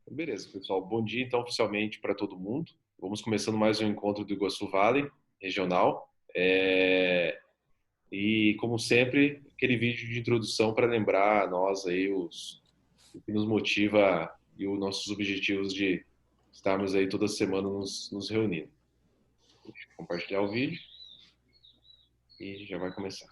Beleza, pessoal. Bom dia, então, oficialmente para todo mundo. Vamos começando mais um encontro do Iguaçu Valley regional. E, como sempre, aquele vídeo de introdução para lembrar a nós aí o que nos motiva e os nossos objetivos de estarmos aí toda semana nos reunindo. Deixa eu compartilhar o vídeo e já vai começar.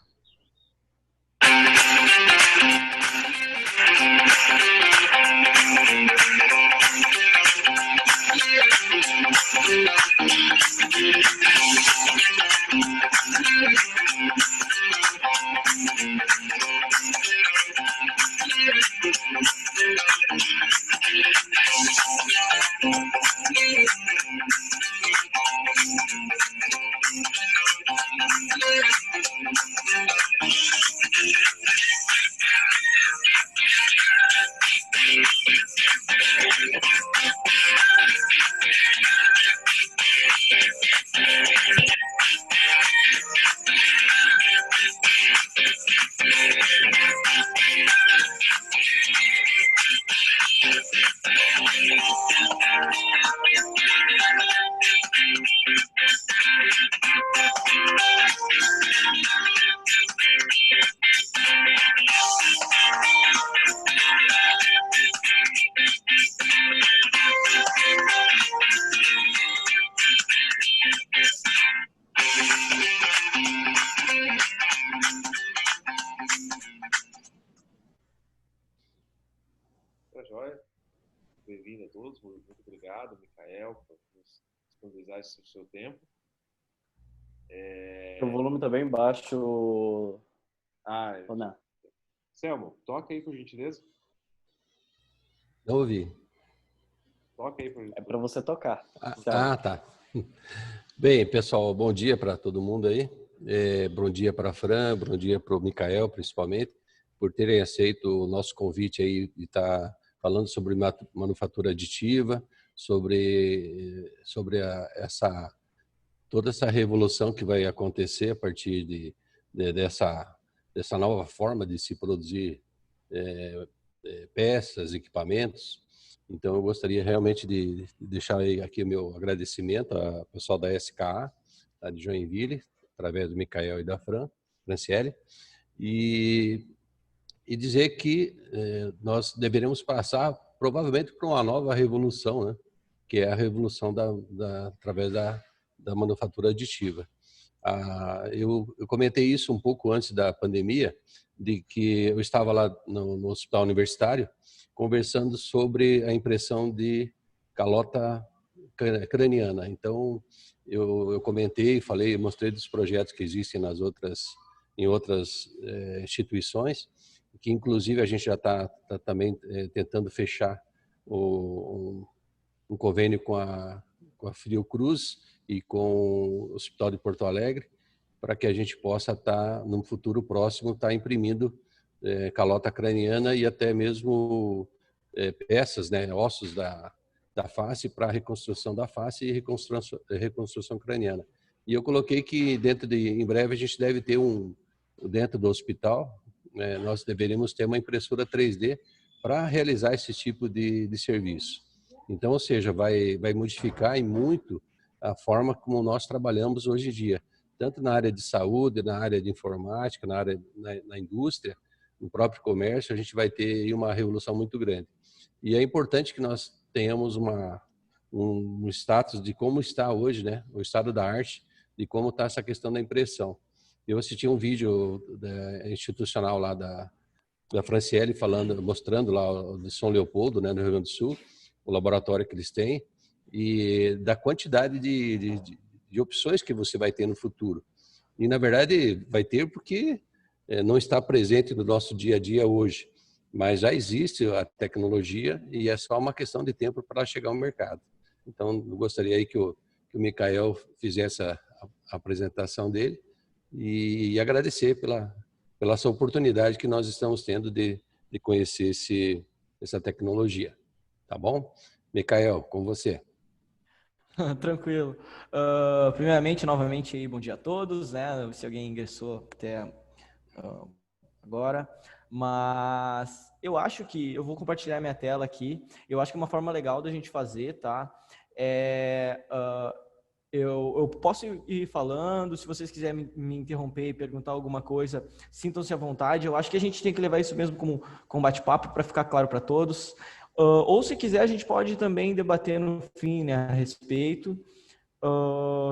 Joia? Bem-vindo a todos. Muito obrigado, Micael, por disponibilizar esse seu tempo. O volume está bem baixo. Não. Selmo, toca aí, por gentileza. Não ouvi. Toca aí, por gentileza. É para você tocar. Tá. Bem, pessoal, bom dia para todo mundo aí. Bom dia para a Fran, bom dia para o Micael, principalmente, por terem aceito o nosso convite aí de estar falando sobre manufatura aditiva, sobre toda essa revolução que vai acontecer a partir dessa nova forma de se produzir peças, equipamentos. Então, eu gostaria realmente de deixar aqui o meu agradecimento ao pessoal da SKA, de Joinville, através do Micael e da Franciele, e dizer que nós deveremos passar, provavelmente, por uma nova revolução, né? Que é a revolução através da manufatura aditiva. Eu comentei isso um pouco antes da pandemia, de que eu estava lá no hospital universitário conversando sobre a impressão de calota craniana. Então, eu comentei, falei, mostrei dos projetos que existem em outras instituições, que inclusive a gente já está também tentando fechar um convênio com a Fiocruz e com o Hospital de Porto Alegre, para que a gente possa estar, num futuro próximo, estar imprimindo calota craniana e até mesmo peças, né, ossos da face para reconstrução da face e reconstrução craniana. E eu coloquei que em breve a gente deve ter dentro do hospital, nós deveríamos ter uma impressora 3D para realizar esse tipo de serviço. Então, ou seja, vai modificar em muito a forma como nós trabalhamos hoje em dia, tanto na área de saúde, na área de informática, na indústria, no próprio comércio, a gente vai ter uma revolução muito grande. E é importante que nós tenhamos um status de como está hoje, né, o estado da arte, de como está essa questão da impressão. Eu assisti um vídeo institucional lá da Franciele mostrando lá de São Leopoldo, né, no Rio Grande do Sul, o laboratório que eles têm, e da quantidade de opções que você vai ter no futuro. E, na verdade, vai ter porque não está presente no nosso dia a dia hoje, mas já existe a tecnologia e é só uma questão de tempo para chegar ao mercado. Então, eu gostaria aí que o Micael fizesse a apresentação dele e agradecer pela essa oportunidade que nós estamos tendo de conhecer essa tecnologia. Tá bom? Micael, com você. Tranquilo. Primeiramente, novamente, bom dia a todos, né? Se alguém ingressou até agora. Mas eu acho que, eu vou compartilhar minha tela aqui, eu acho que uma forma legal da gente fazer, tá? Eu posso ir falando, se vocês quiserem me interromper e perguntar alguma coisa, sintam-se à vontade. Eu acho que a gente tem que levar isso mesmo como um bate-papo para ficar claro para todos. Ou se quiser, a gente pode também debater no fim, né, a respeito,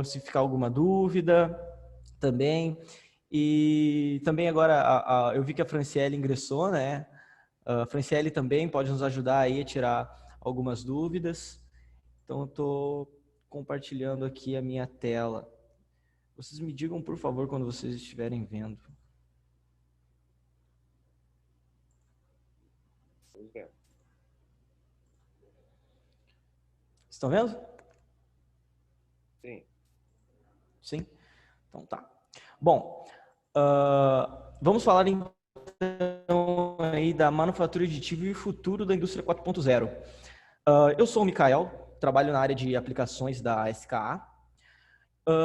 se ficar alguma dúvida também. E também agora eu vi que a Franciele ingressou, né? A Franciele também pode nos ajudar aí a tirar algumas dúvidas. Então, eu estou compartilhando aqui a minha tela. Vocês me digam, por favor, quando vocês estiverem vendo. Estão vendo? Sim. Sim? Então tá. Bom, vamos falar então aí da manufatura aditiva e o futuro da indústria 4.0. Eu sou o Mikael, trabalho na área de aplicações da SKA.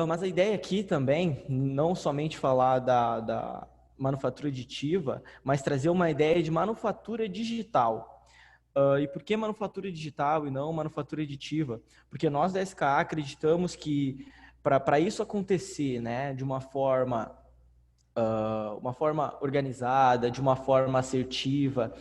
Mas a ideia aqui também, não somente falar da manufatura aditiva, mas trazer uma ideia de manufatura digital. E por que manufatura digital e não manufatura aditiva? Porque nós da SKA acreditamos que para isso acontecer, né, de uma forma organizada, de uma forma assertiva,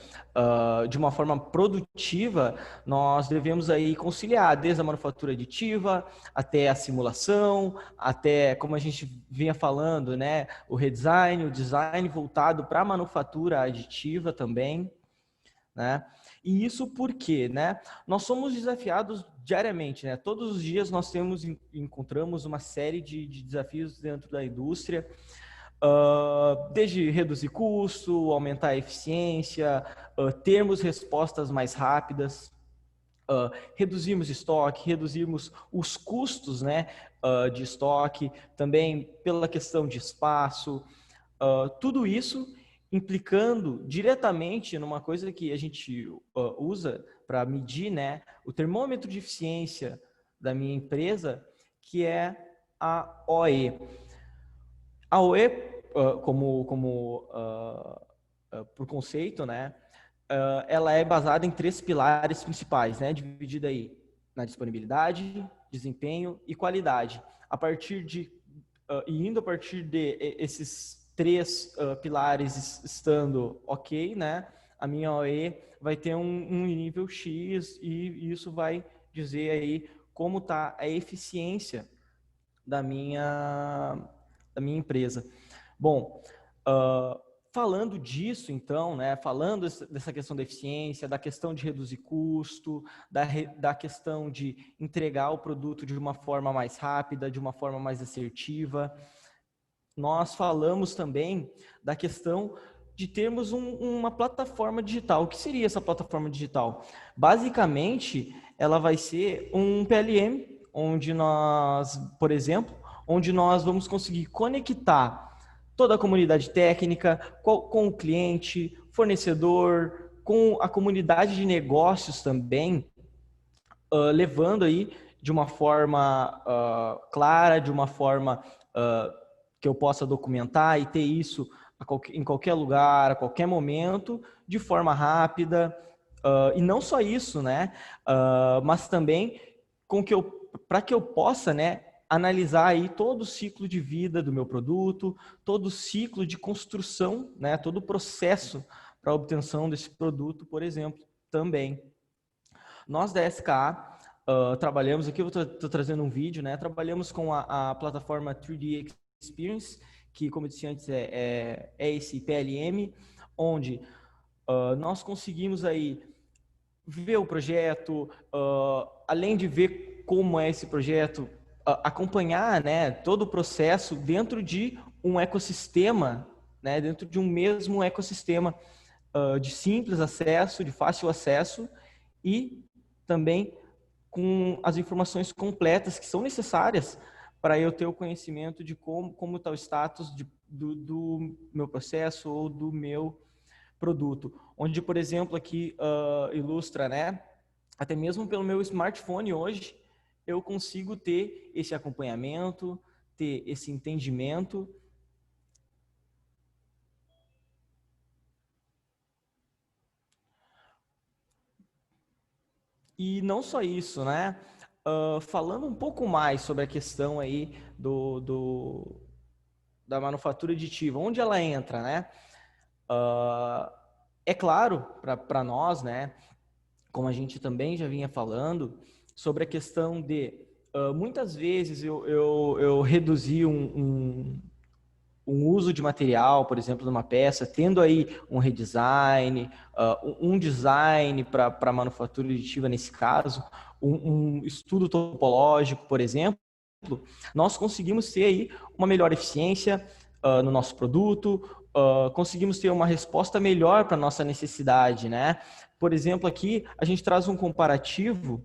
de uma forma produtiva, nós devemos aí conciliar desde a manufatura aditiva até a simulação, até, como a gente vinha falando, né, o redesign, o design voltado para a manufatura aditiva também, né? E isso porque, né, nós somos desafiados diariamente, né? Todos os dias nós encontramos uma série de desafios dentro da indústria, desde reduzir custo, aumentar a eficiência, termos respostas mais rápidas, reduzirmos estoque, reduzirmos os custos, né, de estoque, também pela questão de espaço, tudo isso implicando diretamente numa coisa que a gente usa para medir, né, o termômetro de eficiência da minha empresa, que é a OE. A OE, por conceito, né, ela é basada em 3 pilares principais, né, dividida aí na disponibilidade, desempenho e qualidade. Indo a partir de esses 3 pilares estando ok, né, a minha OE vai ter um nível X e isso vai dizer aí como está a eficiência da minha empresa. Bom, falando disso, então, né, falando dessa questão da eficiência, da questão de reduzir custo, da questão de entregar o produto de uma forma mais rápida, de uma forma mais assertiva, nós falamos também da questão de termos uma plataforma digital. O que seria essa plataforma digital? Basicamente, ela vai ser um PLM, onde nós, por exemplo, onde nós vamos conseguir conectar toda a comunidade técnica com o cliente, fornecedor, com a comunidade de negócios também, levando aí de uma forma clara, de uma forma que eu possa documentar e ter isso em qualquer lugar, a qualquer momento, de forma rápida. E não só isso, né? Mas também para que eu possa, né, analisar aí todo o ciclo de vida do meu produto, todo o ciclo de construção, né, todo o processo para a obtenção desse produto, por exemplo, também. Nós da SKA trabalhamos, aqui eu estou trazendo um vídeo, né, trabalhamos com a plataforma 3D Experience, que, como eu disse antes, é esse PLM, onde nós conseguimos aí ver o projeto, além de ver como é esse projeto, acompanhar, né, todo o processo dentro de um ecossistema, né, dentro de um mesmo ecossistema de simples acesso, de fácil acesso e também com as informações completas que são necessárias para eu ter o conhecimento de como está o status do meu processo ou do meu produto. Onde, por exemplo, aqui ilustra, né? Até mesmo pelo meu smartphone hoje, eu consigo ter esse acompanhamento, ter esse entendimento. E não só isso, né? Falando um pouco mais sobre a questão aí da manufatura aditiva, onde ela entra, né? É claro para nós, né? Como a gente também já vinha falando, sobre a questão de muitas vezes eu reduzi um uso de material, por exemplo, numa peça, tendo aí um redesign, um design para manufatura aditiva nesse caso, um estudo topológico, por exemplo, nós conseguimos ter aí uma melhor eficiência no nosso produto, conseguimos ter uma resposta melhor para a nossa necessidade, né? Por exemplo, aqui a gente traz um comparativo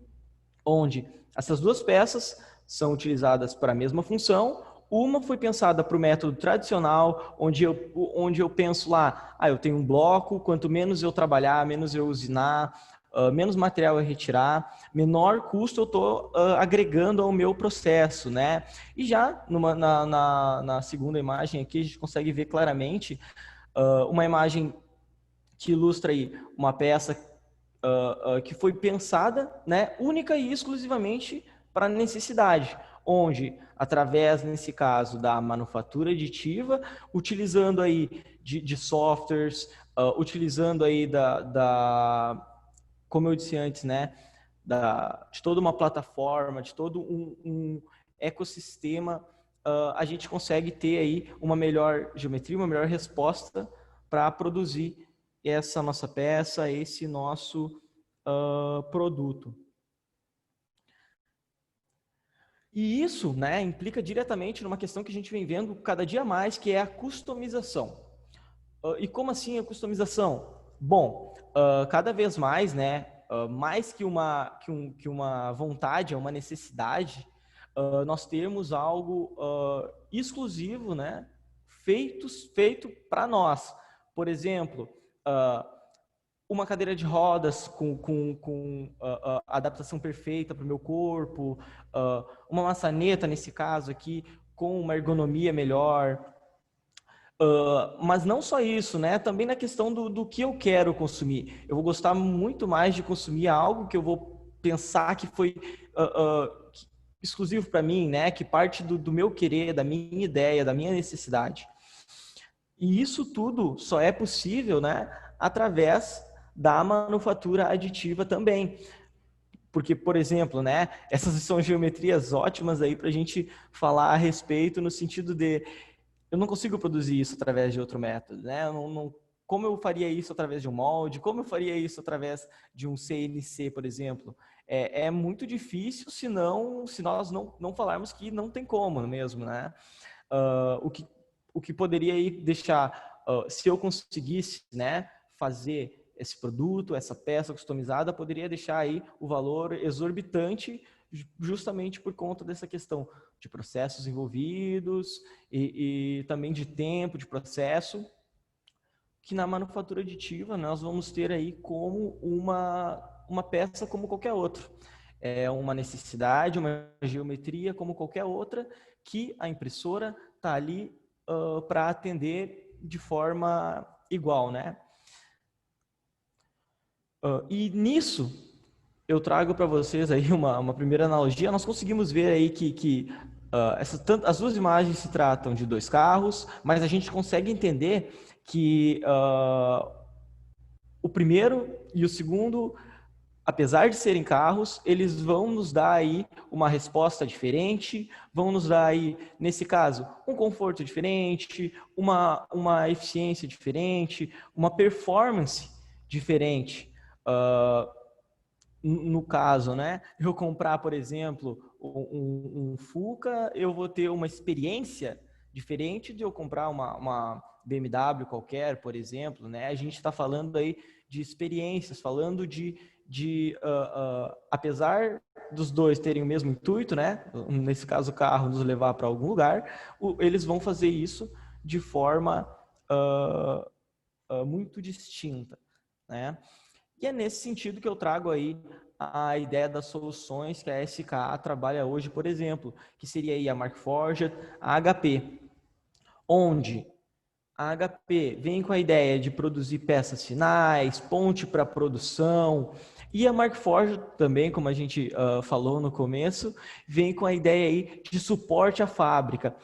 onde essas duas peças são utilizadas para a mesma função. Uma foi pensada para o método tradicional, onde eu penso lá, eu tenho um bloco, quanto menos eu trabalhar, menos eu usinar, menos material eu retirar, menor custo eu estou agregando ao meu processo, né? E já na segunda imagem aqui, a gente consegue ver claramente uma imagem que ilustra aí uma peça que foi pensada, né, única e exclusivamente para necessidade, onde, através, nesse caso, da manufatura aditiva, utilizando aí de softwares, utilizando aí como eu disse antes, né, de toda uma plataforma, de todo um ecossistema, a gente consegue ter aí uma melhor geometria, uma melhor resposta para produzir essa nossa peça, esse nosso produto. E isso, né, implica diretamente numa questão que a gente vem vendo cada dia mais, que é a customização. E como assim a customização? Bom, cada vez mais, né, mais que uma vontade, é uma necessidade, nós temos algo exclusivo, né, feito para nós. Por exemplo, uma cadeira de rodas com adaptação perfeita para o meu corpo, uma maçaneta, nesse caso aqui, com uma ergonomia melhor. Mas não só isso, né? Também na questão do que eu quero consumir. Eu vou gostar muito mais de consumir algo que eu vou pensar que foi exclusivo para mim, né? Que parte do meu querer, da minha ideia, da minha necessidade. E isso tudo só é possível, né, através da manufatura aditiva também. Porque, por exemplo, né, essas são geometrias ótimas aí para a gente falar a respeito no sentido de eu não consigo produzir isso através de outro método, né? Como eu faria isso através de um molde? Como eu faria isso através de um CNC, por exemplo? É muito difícil se nós não falarmos que não tem como mesmo, né? O que poderia aí deixar, se eu conseguisse, né, fazer esse produto, essa peça customizada, poderia deixar aí o valor exorbitante justamente por conta dessa questão de processos envolvidos e também de tempo de processo, que na manufatura aditiva nós vamos ter aí como uma peça como qualquer outra. É uma necessidade, uma geometria como qualquer outra, que a impressora está ali para atender de forma igual, né? E nisso, eu trago para vocês aí uma primeira analogia. Nós conseguimos ver aí que as duas imagens se tratam de dois carros, mas a gente consegue entender que o primeiro e o segundo, apesar de serem carros, eles vão nos dar aí uma resposta diferente, vão nos dar aí, nesse caso, um conforto diferente, uma eficiência diferente, uma performance diferente. No caso, né, eu comprar, por exemplo, um Fuca, eu vou ter uma experiência diferente de eu comprar uma BMW qualquer, por exemplo, né? A gente está falando aí de experiências, falando apesar dos dois terem o mesmo intuito, né? Nesse caso, o carro nos levar para algum lugar, eles vão fazer isso de forma muito distinta, né? E é nesse sentido que eu trago aí a ideia das soluções que a SKA trabalha hoje, por exemplo, que seria aí a Markforged, a HP, onde a HP vem com a ideia de produzir peças finais, ponte para produção, E a Markforged também, como a gente falou no começo, vem com a ideia aí de suporte à fábrica.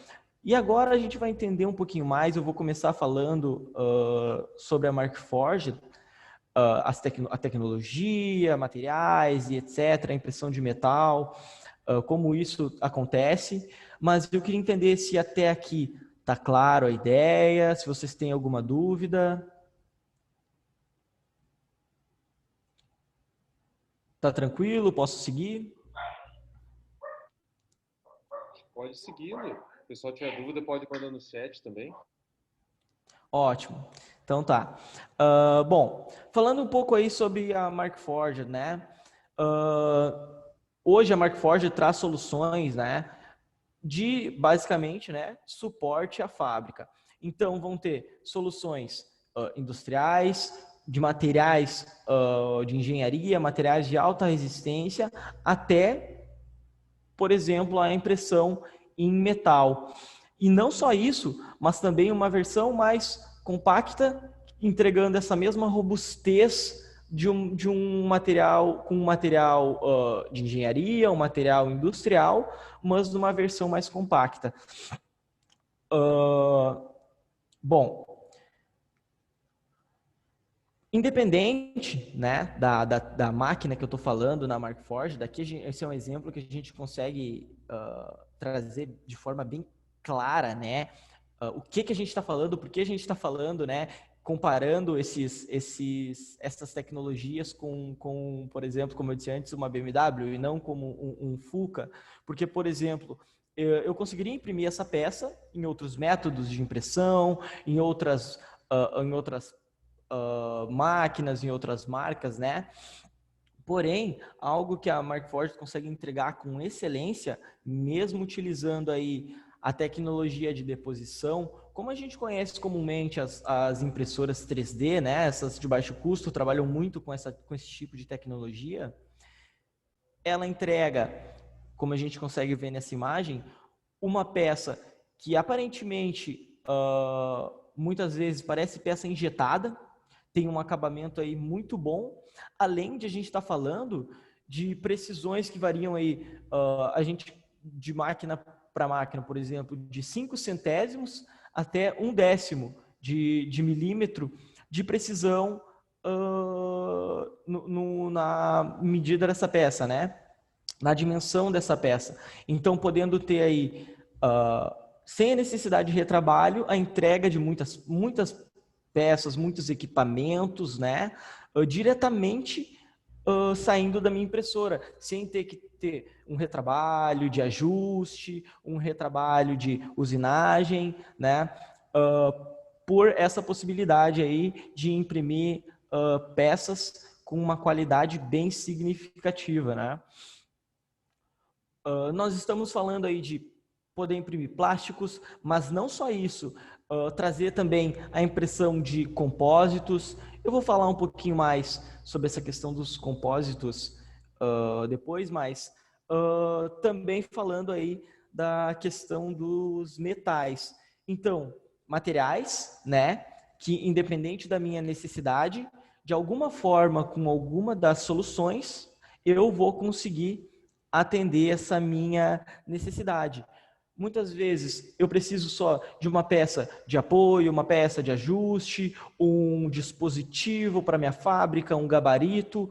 E agora a gente vai entender um pouquinho mais, eu vou começar falando sobre a Markforged, a tecnologia, materiais e etc., a impressão de metal, como isso acontece, mas eu queria entender se até aqui está claro a ideia, se vocês têm alguma dúvida. Tá tranquilo? Posso seguir? Pode seguindo. Se o pessoal tiver dúvida, pode mandar no chat também. Ótimo. Então tá. Bom, falando um pouco aí sobre a Markforged, né? Hoje a Markforged traz soluções, né? De, basicamente, né? Suporte à fábrica. Então, vão ter soluções industriais, de materiais de engenharia, materiais de alta resistência, até, por exemplo, a impressão em metal. E não só isso, mas também uma versão mais compacta, entregando essa mesma robustez de um material, com um material de engenharia, um material industrial, mas numa versão mais compacta. Bom, independente, né, da máquina que eu estou falando na Markforged, esse é um exemplo que a gente consegue trazer de forma bem clara, né, o que a gente está falando, por que a gente está falando, né, comparando essas tecnologias com, por exemplo, como eu disse antes, uma BMW e não como um Fuca, porque, por exemplo, eu conseguiria imprimir essa peça em outros métodos de impressão, em outras máquinas, em outras marcas, né? Porém, algo que a Markforged consegue entregar com excelência, mesmo utilizando aí a tecnologia de deposição, como a gente conhece comumente as impressoras 3D, né? Essas de baixo custo trabalham muito com esse tipo de tecnologia. Ela entrega, como a gente consegue ver nessa imagem, uma peça que aparentemente muitas vezes parece peça injetada, tem um acabamento aí muito bom, além de a gente estar falando de precisões que variam aí, a gente de máquina para máquina, por exemplo, de 5 centésimos até 1/10 de milímetro de precisão na medida dessa peça, né? Na dimensão dessa peça. Então, podendo ter aí, sem a necessidade de retrabalho, a entrega de muitas peças, muitos equipamentos, né? Diretamente saindo da minha impressora, sem ter que ter um retrabalho de ajuste, um retrabalho de usinagem, né? Por essa possibilidade aí de imprimir peças com uma qualidade bem significativa, né? Nós estamos falando aí de poder imprimir plásticos, mas não só isso, trazer também a impressão de compósitos. Eu vou falar um pouquinho mais sobre essa questão dos compósitos depois, mas também falando aí da questão dos metais. Então, materiais, né, que independente da minha necessidade, de alguma forma, com alguma das soluções, eu vou conseguir atender essa minha necessidade. Muitas vezes eu preciso só de uma peça de apoio, uma peça de ajuste, um dispositivo para minha fábrica, um gabarito,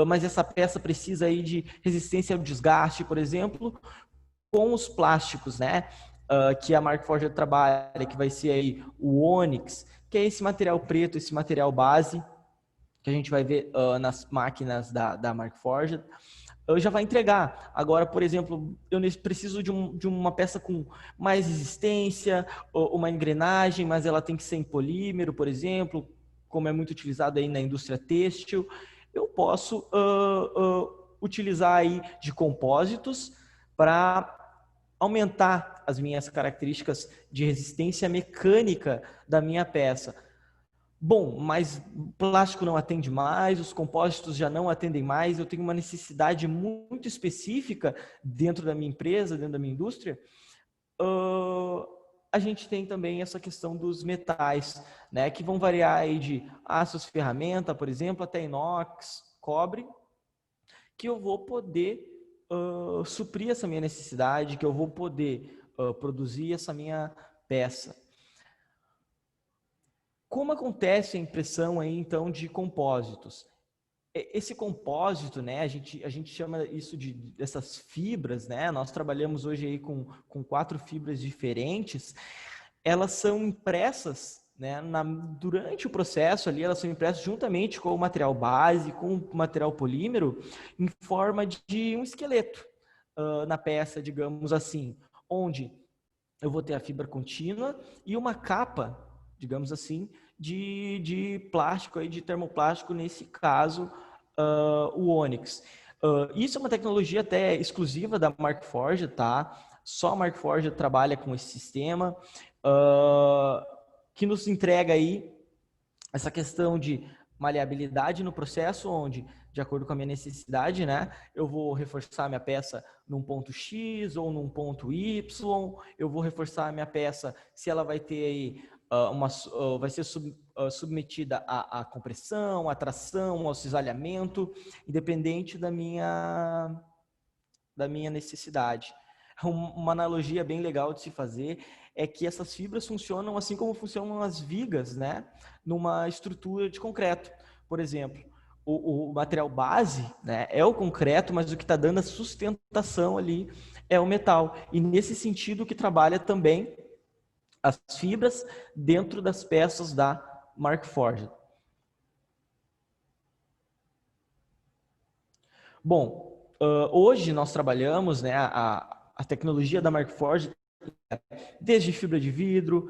mas essa peça precisa aí de resistência ao desgaste, por exemplo, com os plásticos, né? Que a Markforged trabalha, que vai ser aí o Onyx, que é esse material preto, esse material base, que a gente vai ver nas máquinas da Markforged. Já vai entregar. Agora, por exemplo, eu preciso de uma peça com mais resistência, uma engrenagem, mas ela tem que ser em polímero, por exemplo, como é muito utilizado aí na indústria têxtil. Eu posso utilizar aí de compósitos para aumentar as minhas características de resistência mecânica da minha peça. Bom, mas o plástico não atende mais, os compósitos já não atendem mais, eu tenho uma necessidade muito específica dentro da minha empresa, dentro da minha indústria. A gente tem também essa questão dos metais, né, que vão variar aí de aços ferramenta, por exemplo, até inox, cobre, que eu vou poder suprir essa minha necessidade, que eu vou poder produzir essa minha peça. Como acontece a impressão aí, então, de compósitos? Esse compósito, né, a gente chama isso dessas fibras, né? Nós trabalhamos hoje aí com 4 fibras diferentes. Elas são impressas, né, durante o processo ali, elas são impressas juntamente com o material base, com o material polímero, em forma de um esqueleto na peça, digamos assim, onde eu vou ter a fibra contínua e uma capa, digamos assim, de plástico, aí, de termoplástico, nesse caso, o Onyx. Isso é uma tecnologia até exclusiva da Markforged, tá? Só a Markforged trabalha com esse sistema, que nos entrega aí essa questão de maleabilidade no processo, onde, de acordo com a minha necessidade, né, eu vou reforçar a minha peça num ponto X ou num ponto Y, eu vou reforçar a minha peça se ela vai ter aí vai ser submetida à compressão, à tração, ao cisalhamento, independente da minha necessidade. Uma analogia bem legal de se fazer é que essas fibras funcionam assim como funcionam as vigas, né, numa estrutura de concreto. Por exemplo, o material base, né, é o concreto, mas o que está dando a sustentação ali é o metal. E nesse sentido que trabalha também as fibras dentro das peças da Markforged. Bom, hoje nós trabalhamos, né, a tecnologia da Markforged desde fibra de vidro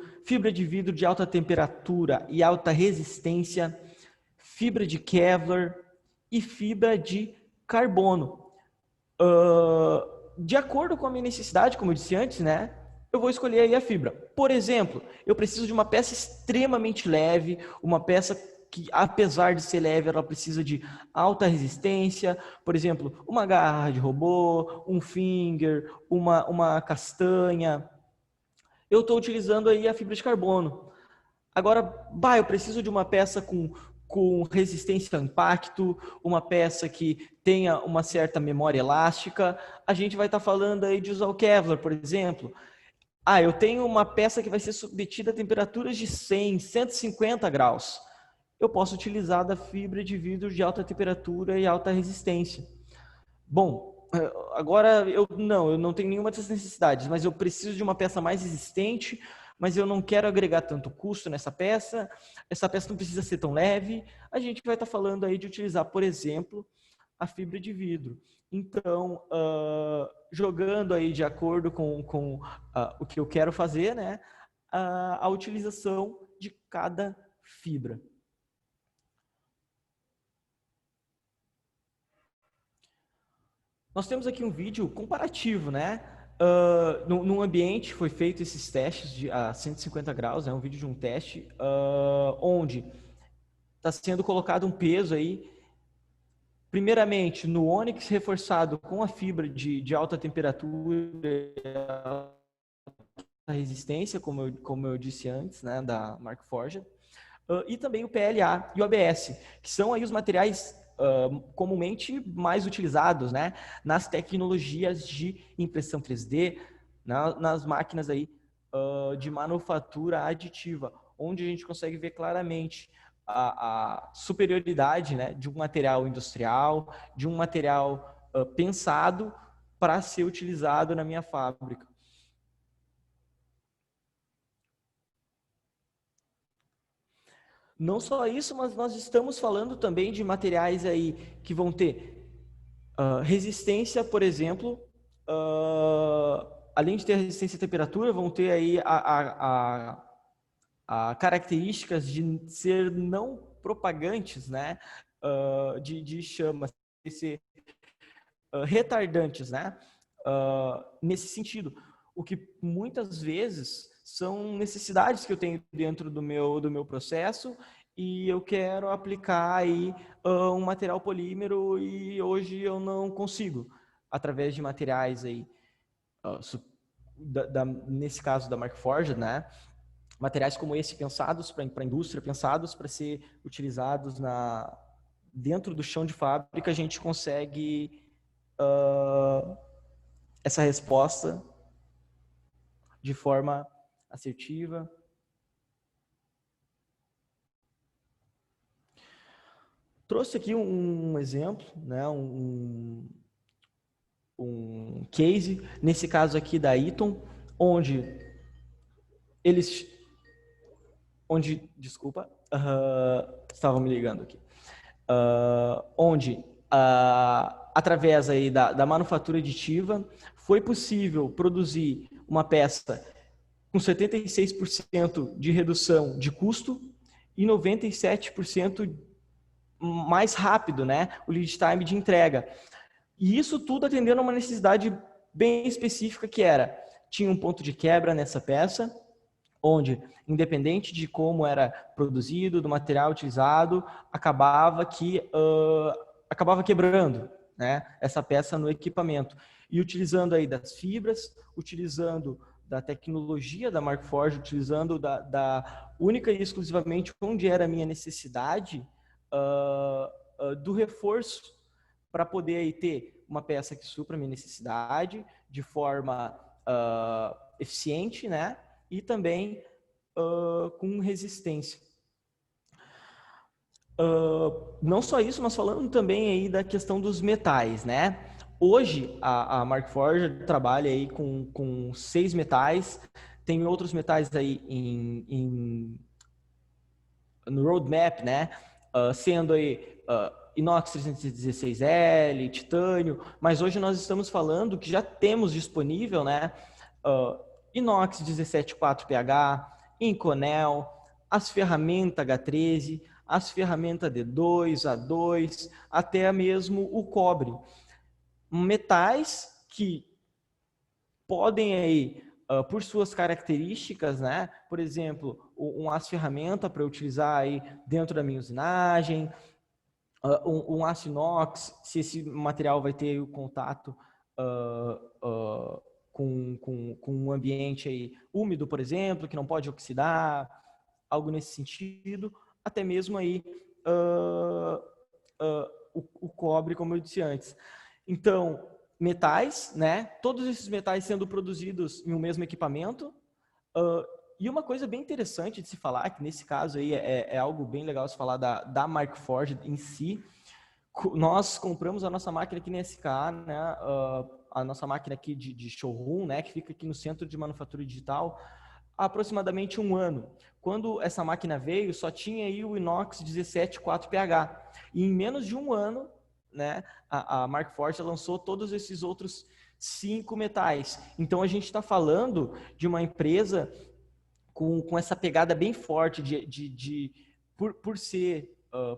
de alta temperatura e alta resistência, fibra de Kevlar e fibra de carbono. De acordo com a minha necessidade, como eu disse antes, né, eu vou escolher aí a fibra. Por exemplo, eu preciso de uma peça extremamente leve, uma peça que, apesar de ser leve, ela precisa de alta resistência. Por exemplo, uma garra de robô, um finger, uma castanha. Eu estou utilizando aí a fibra de carbono. Agora, eu preciso de uma peça com resistência ao impacto, uma peça que tenha uma certa memória elástica. A gente vai estar falando aí de usar o Kevlar, por exemplo. Eu tenho uma peça que vai ser submetida a temperaturas de 100, 150 graus. Eu posso utilizar da fibra de vidro de alta temperatura e alta resistência. Bom, agora eu não tenho nenhuma dessas necessidades, mas eu preciso de uma peça mais resistente, mas eu não quero agregar tanto custo nessa peça. Essa peça não precisa ser tão leve. A gente vai estar falando aí de utilizar, por exemplo, a fibra de vidro. Então, jogando aí de acordo com o que eu quero fazer, né, a utilização de cada fibra. Nós temos aqui um vídeo comparativo, né? Num ambiente foi feito esses testes a 150 graus, é um vídeo de um teste, onde está sendo colocado um peso aí, primeiramente no Onyx reforçado com a fibra de alta temperatura e alta resistência, como eu disse antes, né, da Markforged, e também o PLA e o ABS, que são aí os materiais comumente mais utilizados, né, nas tecnologias de impressão 3D, nas máquinas aí de manufatura aditiva, onde a gente consegue ver claramente a superioridade, né, de um material industrial, de um material pensado para ser utilizado na minha fábrica. Não só isso, mas nós estamos falando também de materiais aí que vão ter resistência, por exemplo, além de ter resistência à temperatura, vão ter aí características de ser não propagantes, né, de chama, de ser retardantes, né, nesse sentido. O que muitas vezes são necessidades que eu tenho dentro do meu processo e eu quero aplicar aí um material polímero e hoje eu não consigo, através de materiais aí, nesse caso da Markforged, né? Materiais como esse pensados para a indústria, pensados para ser utilizados dentro do chão de fábrica, a gente consegue essa resposta de forma assertiva. Trouxe aqui um exemplo, né, um case, nesse caso aqui da Eaton, desculpa, estavam me ligando aqui, através aí da manufatura aditiva, foi possível produzir uma peça com 76% de redução de custo e 97% mais rápido, né, o lead time de entrega. E isso tudo atendendo a uma necessidade bem específica que tinha um ponto de quebra nessa peça, onde, independente de como era produzido, do material utilizado, acabava quebrando, né, essa peça no equipamento. E utilizando aí das fibras, utilizando da tecnologia da Markforged, utilizando da única e exclusivamente onde era a minha necessidade, do reforço, para poder aí ter uma peça que supra a minha necessidade de forma eficiente, né? E também com resistência. Não só isso, mas falando também aí da questão dos metais, né? Hoje a Markforged trabalha aí com 6 metais, tem outros metais aí no roadmap, né? Sendo aí inox 316L, titânio, mas hoje nós estamos falando que já temos disponível, né, inox 17.4pH, Inconel, as ferramentas H13, as ferramentas D2, A2, até mesmo o cobre. Metais que podem aí, por suas características, né, por exemplo, um aço ferramenta para utilizar aí dentro da minha usinagem, um aço inox, se esse material vai ter o contato com um ambiente aí úmido, por exemplo, que não pode oxidar, algo nesse sentido, até mesmo aí o cobre, como eu disse antes. Então, metais, né? Todos esses metais sendo produzidos em um mesmo equipamento. E uma coisa bem interessante de se falar, que nesse caso aí é algo bem legal de se falar da Markforged em si. Nós compramos a nossa máquina aqui na SK, né? A nossa máquina aqui de showroom, né? Que fica aqui no Centro de Manufatura Digital, há aproximadamente 1 ano. Quando essa máquina veio, só tinha aí o inox 17.4pH. E em menos de 1 ano, né, a Markforged lançou todos esses outros 5 metais. Então a gente está falando de uma empresa com essa pegada bem forte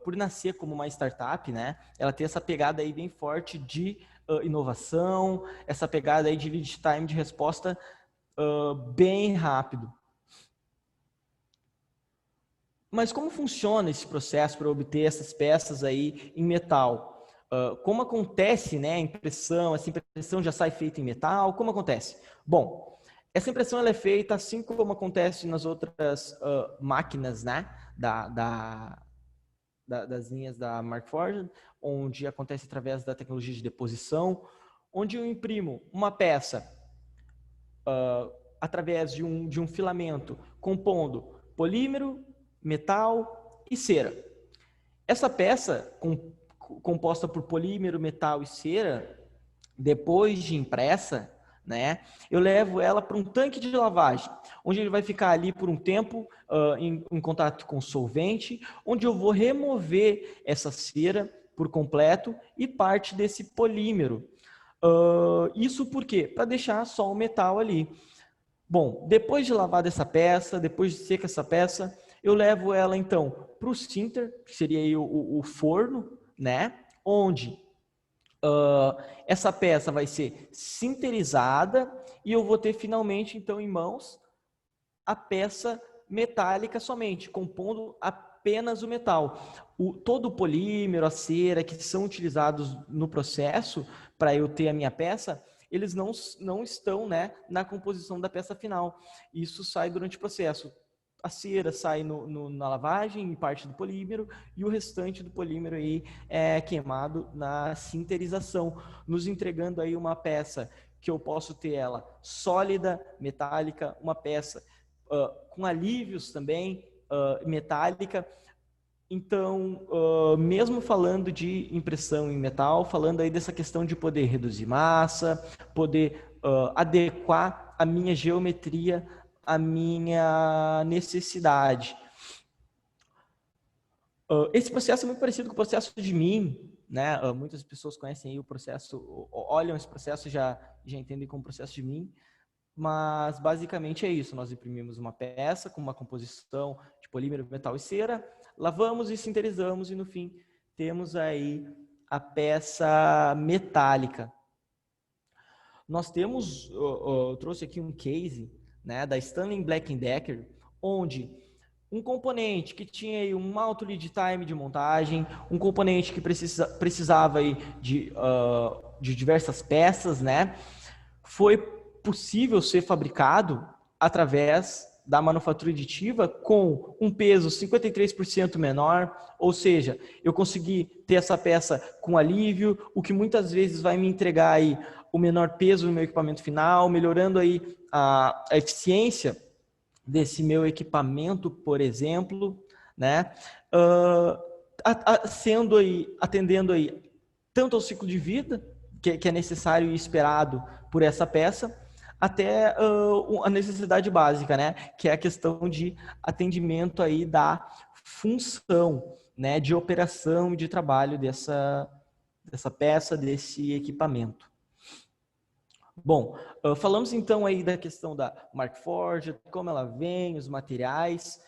por nascer como uma startup, né? Ela tem essa pegada aí bem forte de inovação, essa pegada aí de lead time de resposta bem rápido. Mas como funciona esse processo para obter essas peças aí em metal? Como acontece, né, a impressão? Essa impressão já sai feita em metal? Como acontece? Bom, essa impressão ela é feita assim como acontece nas outras máquinas, né, das linhas da Markforged, onde acontece através da tecnologia de deposição, onde eu imprimo uma peça através de um filamento compondo polímero, metal e cera. Essa peça composta por polímero, metal e cera, depois de impressa, né, eu levo ela para um tanque de lavagem, onde ele vai ficar ali por um tempo em contato com solvente, onde eu vou remover essa cera por completo e parte desse polímero. Isso por quê? Para deixar só o metal ali. Bom, depois de lavada essa peça, depois de seca essa peça, eu levo ela então para o sinter, que seria aí o forno, né, onde essa peça vai ser sinterizada e eu vou ter finalmente então em mãos a peça metálica somente, compondo apenas o metal. Todo o polímero, a cera que são utilizados no processo para eu ter a minha peça, eles não estão, né, na composição da peça final. Isso sai durante o processo. a cera sai na lavagem e parte do polímero, e o restante do polímero aí é queimado na sinterização, nos entregando aí uma peça que eu posso ter ela sólida, metálica, uma peça com alívios também, metálica. Então, mesmo falando de impressão em metal, falando aí dessa questão de poder reduzir massa, poder adequar a minha geometria à minha necessidade. Esse processo é muito parecido com o processo de MIM, né? Muitas pessoas conhecem aí o processo, olham esse processo já entendem como processo de MIM, mas basicamente é isso. Nós imprimimos uma peça com uma composição de polímero, metal e cera, lavamos e sinterizamos e no fim temos aí a peça metálica. Nós temos, eu trouxe aqui um case, né, da Stanley Black & Decker, onde um componente que tinha aí um alto lead time de montagem, um componente que precisava aí de diversas peças, né, foi possível ser fabricado através da manufatura aditiva com um peso 53% menor, ou seja, eu consegui ter essa peça com alívio, o que muitas vezes vai me entregar aí o menor peso no meu equipamento final, melhorando aí a eficiência desse meu equipamento, por exemplo, né? Sendo aí, atendendo aí tanto ao ciclo de vida, que é necessário e esperado por essa peça, até a necessidade básica, né? Que é a questão de atendimento aí da função, né? De operação e de trabalho dessa peça, desse equipamento. Bom, falamos então aí da questão da Markforged, como ela vem, os materiais.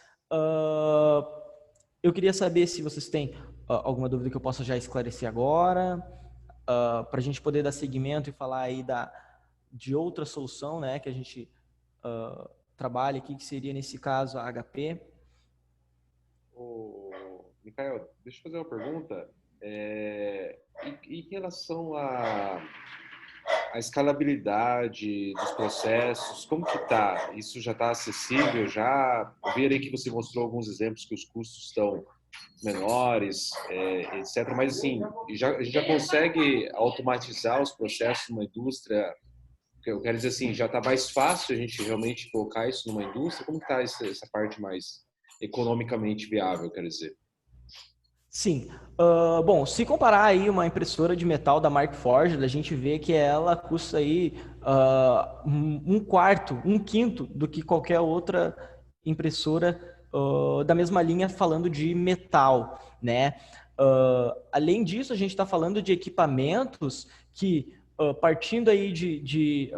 Eu queria saber se vocês têm alguma dúvida que eu possa já esclarecer agora, para a gente poder dar seguimento e falar aí de outra solução, né, que a gente trabalha aqui, que seria nesse caso a HP. Micael, deixa eu fazer uma pergunta. Em relação à escalabilidade dos processos, como que está? Isso já está acessível? Já vi aí que você mostrou alguns exemplos que os custos estão menores, etc. Mas assim, a gente já consegue automatizar os processos numa indústria? Eu quero dizer assim, já está mais fácil a gente realmente colocar isso numa indústria? Como está essa parte mais economicamente viável, quero dizer? Sim. Bom, se comparar aí uma impressora de metal da Markforged, a gente vê que ela custa aí um quarto, um quinto do que qualquer outra impressora da mesma linha falando de metal, né? Além disso, a gente está falando de equipamentos que, partindo aí de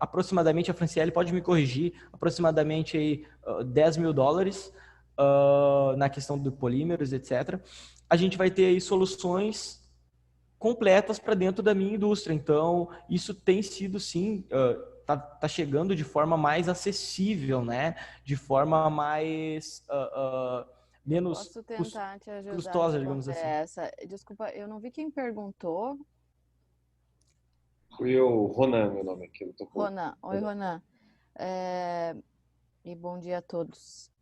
aproximadamente, a Franciele pode me corrigir, aproximadamente aí, $10 mil, na questão de polímeros, etc., a gente vai ter aí soluções completas para dentro da minha indústria. Então, isso tem sido, sim, tá chegando de forma mais acessível, né? De forma mais menos Posso tentar te ajudar custosa, a digamos responder assim. essa? Desculpa, eu não vi quem perguntou. Fui eu, Ronan, meu nome aqui. Eu tô com... Ronan. Oi, Ronan. E bom dia a todos.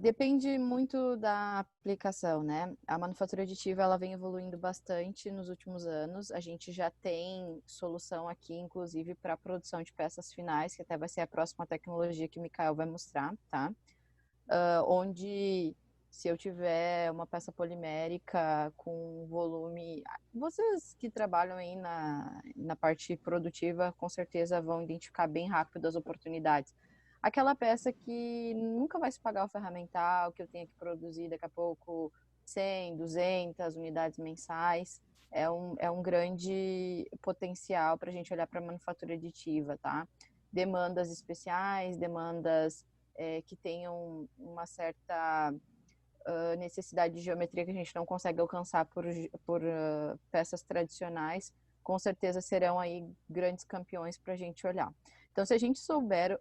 Depende muito da aplicação, né? A manufatura aditiva ela vem evoluindo bastante nos últimos anos. A gente já tem solução aqui, inclusive, para a produção de peças finais, que até vai ser a próxima tecnologia que o Mikael vai mostrar, tá? Onde, se eu tiver uma peça polimérica com volume... Vocês que trabalham aí na parte produtiva, com certeza vão identificar bem rápido as oportunidades. Aquela peça que nunca vai se pagar o ferramental, que eu tenho que produzir daqui a pouco 100, 200 unidades mensais, é um grande potencial para a gente olhar para a manufatura aditiva, tá? Demandas especiais, demandas que tenham uma certa necessidade de geometria que a gente não consegue alcançar por peças tradicionais, com certeza serão aí grandes campeões para a gente olhar. Então, se a gente souber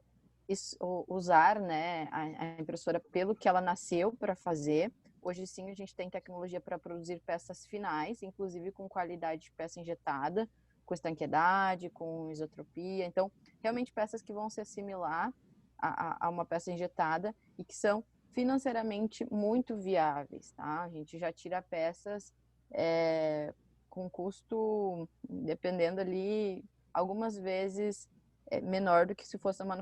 usar, né, a impressora pelo que ela nasceu para fazer, hoje sim a gente tem tecnologia para produzir peças finais, inclusive com qualidade de peça injetada, com estanqueidade, com isotropia. Então, realmente peças que vão se assimilar a uma peça injetada e que são financeiramente muito viáveis, tá? A gente já tira peças com custo, dependendo ali, algumas vezes menor do que se fosse uma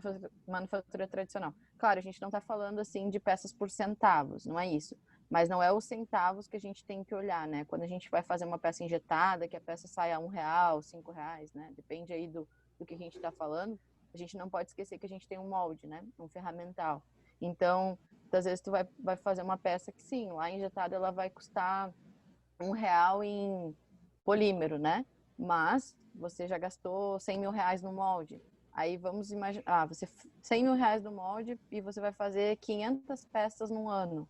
manufatura tradicional. Claro, a gente não está falando assim de peças por centavos, não é isso. Mas não é os centavos que a gente tem que olhar, né? Quando a gente vai fazer uma peça injetada, que a peça sai a R$1, R$5, né? Depende aí do que a gente está falando. A gente não pode esquecer que a gente tem um molde, né? Um ferramental. Então, às vezes tu vai fazer uma peça que sim, lá injetada ela vai custar R$1 em polímero, né? Mas você já gastou R$100.000 no molde. Aí vamos imaginar, você R$100.000 no molde e você vai fazer 500 peças num ano.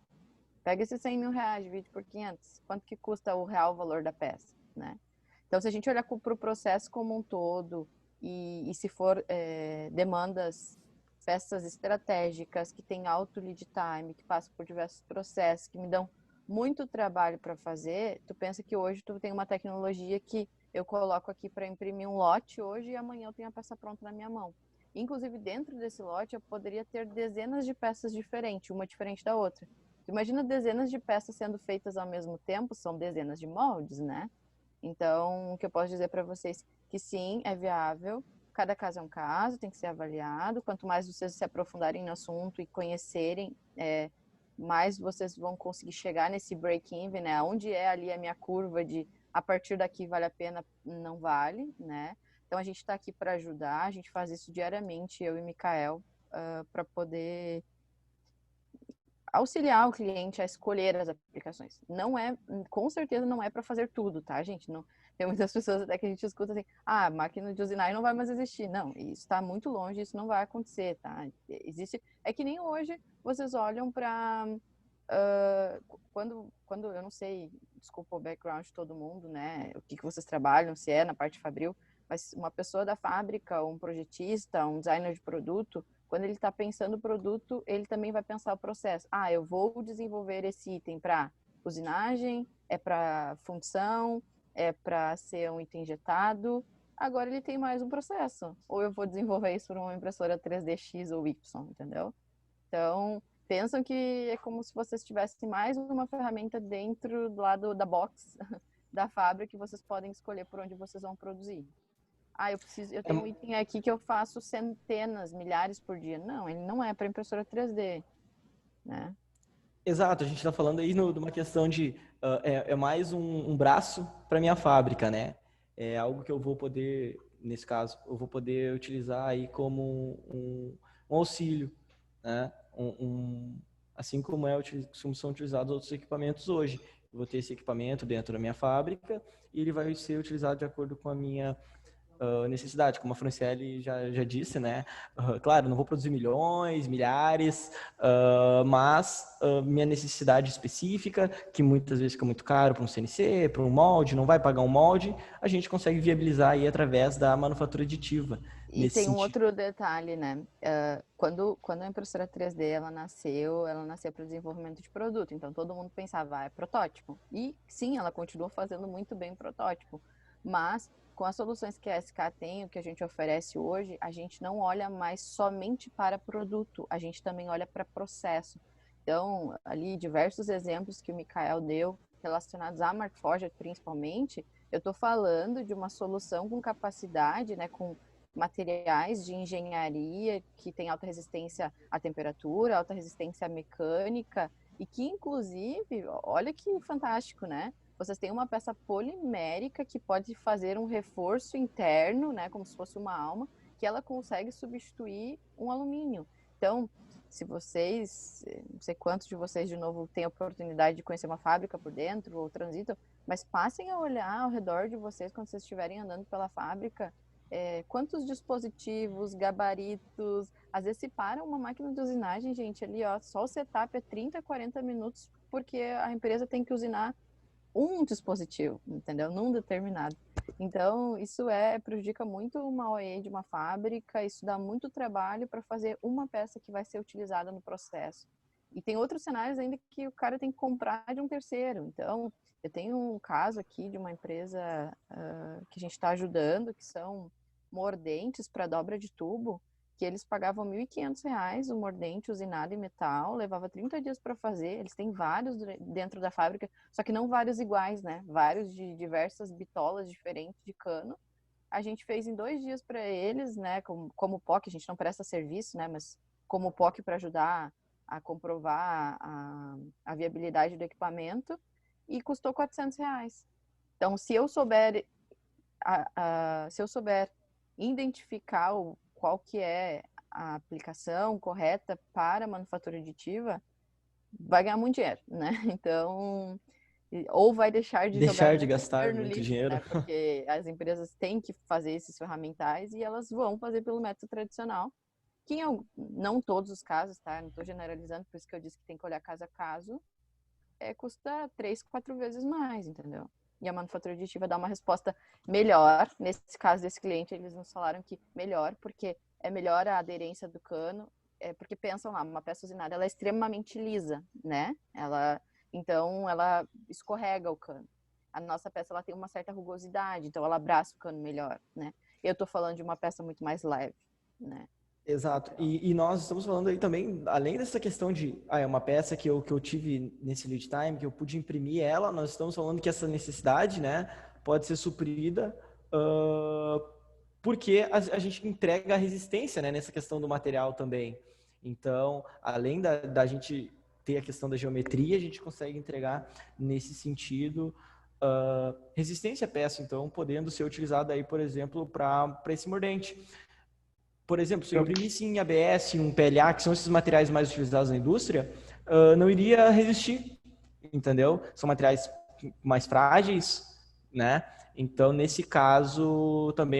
Pega esses R$100.000, divide por 500. Quanto que custa o real valor da peça, né? Então, se a gente olhar para o processo como um todo e se for demandas, peças estratégicas que têm alto lead time, que passam por diversos processos, que me dão muito trabalho para fazer, tu pensa que hoje tu tem uma tecnologia que eu coloco aqui para imprimir um lote hoje e amanhã eu tenho a peça pronta na minha mão. Inclusive, dentro desse lote, eu poderia ter dezenas de peças diferentes, uma diferente da outra. Imagina dezenas de peças sendo feitas ao mesmo tempo, são dezenas de moldes, né? Então, o que eu posso dizer para vocês que sim, é viável. Cada caso é um caso, tem que ser avaliado. Quanto mais vocês se aprofundarem no assunto e conhecerem, mais vocês vão conseguir chegar nesse break-even, né? Onde é ali a minha curva de a partir daqui vale a pena, não vale, né? Então, a gente está aqui para ajudar, a gente faz isso diariamente, eu e Mikael, para poder auxiliar o cliente a escolher as aplicações. Não é, com certeza não é para fazer tudo, tá, gente? Não, tem muitas pessoas até que a gente escuta assim, a máquina de usinar não vai mais existir. Não, isso está muito longe, isso não vai acontecer, tá? Existe, é que nem hoje vocês olham para quando eu não sei, desculpa o background de todo mundo, né? O que vocês trabalham, se é na parte fabril, mas uma pessoa da fábrica, um projetista, um designer de produto, quando ele está pensando o produto, ele também vai pensar o processo. Ah, eu vou desenvolver esse item para usinagem, é para função, é para ser um item injetado. Agora ele tem mais um processo. Ou eu vou desenvolver isso para uma impressora 3D X ou Y, entendeu? Então, pensam que é como se vocês tivessem mais uma ferramenta dentro do lado da box da fábrica que vocês podem escolher por onde vocês vão produzir. Ah, eu tenho um item aqui que eu faço centenas, milhares por dia. Não, ele não é para impressora 3D, né? Exato, a gente está falando aí de uma questão de é mais um braço para minha fábrica, né? É algo que eu vou poder, nesse caso, eu vou poder utilizar aí como um auxílio, né? Assim como como são utilizados outros equipamentos hoje. Eu vou ter esse equipamento dentro da minha fábrica e ele vai ser utilizado de acordo com a minha necessidade, como a Franciele já disse, né? Claro, não vou produzir milhões, milhares, mas minha necessidade específica, que muitas vezes fica muito caro para um CNC, para um molde, não vai pagar um molde, a gente consegue viabilizar aí através da manufatura aditiva. E tem um outro detalhe, né? Quando a impressora 3D ela nasceu para o desenvolvimento de produto. Então todo mundo pensava, é protótipo. E sim, ela continua fazendo muito bem protótipo. Mas com as soluções que a SK tem, o que a gente oferece hoje, a gente não olha mais somente para produto, a gente também olha para processo. Então, ali, diversos exemplos que o Mikael deu, relacionados à Markforged principalmente, eu estou falando de uma solução com capacidade, né, com materiais de engenharia que tem alta resistência à temperatura, alta resistência à mecânica, e que, inclusive, olha que fantástico, né? Vocês têm uma peça polimérica que pode fazer um reforço interno, né, como se fosse uma alma, que ela consegue substituir um alumínio. Então, se vocês, não sei quantos de vocês, de novo, têm a oportunidade de conhecer uma fábrica por dentro ou transitam, mas passem a olhar ao redor de vocês quando vocês estiverem andando pela fábrica, quantos dispositivos, gabaritos, às vezes se para uma máquina de usinagem, gente, ali, ó, só o setup é 30, 40 minutos, porque a empresa tem que usinar um dispositivo, entendeu? Num determinado. Então, isso prejudica muito uma OE de uma fábrica, isso dá muito trabalho para fazer uma peça que vai ser utilizada no processo. E tem outros cenários ainda que o cara tem que comprar de um terceiro. Então, eu tenho um caso aqui de uma empresa que a gente está ajudando, que são mordentes para dobra de tubo, que eles pagavam R$ 1.500 o mordente usinado em metal, levava 30 dias para fazer, eles têm vários dentro da fábrica, só que não vários iguais, né? Vários de diversas bitolas diferentes de cano. A gente fez em 2 dias para eles, né? Como POC, a gente não presta serviço, né? Mas como POC para ajudar a comprovar a viabilidade do equipamento, e custou R$ 400. Então, se eu souber identificar qual que é a aplicação correta para a manufatura aditiva, vai ganhar muito dinheiro, né? Então, ou vai deixar de gastar no muito lixo, dinheiro. né? Porque as empresas têm que fazer esses ferramentais e elas vão fazer pelo método tradicional, que não todos os casos, tá? Não estou generalizando, por isso que eu disse que tem que olhar caso a caso, custa 3, 4 vezes mais, entendeu? E a manufatura aditiva dá uma resposta melhor. Nesse caso desse cliente, eles nos falaram que melhor, porque é melhor a aderência do cano, porque pensam lá, uma peça usinada, ela é extremamente lisa, né? Então, ela escorrega o cano. A nossa peça, ela tem uma certa rugosidade, então ela abraça o cano melhor, né? Eu tô falando de uma peça muito mais leve, né? Exato. E nós estamos falando aí também, além dessa questão de, é uma peça que eu tive nesse lead time, que eu pude imprimir ela, nós estamos falando que essa necessidade, né, pode ser suprida porque a gente entrega a resistência, né, nessa questão do material também. Então, além da gente ter a questão da geometria, a gente consegue entregar nesse sentido resistência à peça, então, podendo ser utilizada aí, por exemplo, para esse mordente. Por exemplo, se eu imprimisse em ABS, um PLA, que são esses materiais mais utilizados na indústria, não iria resistir, entendeu? São materiais mais frágeis, né? Então, nesse caso, também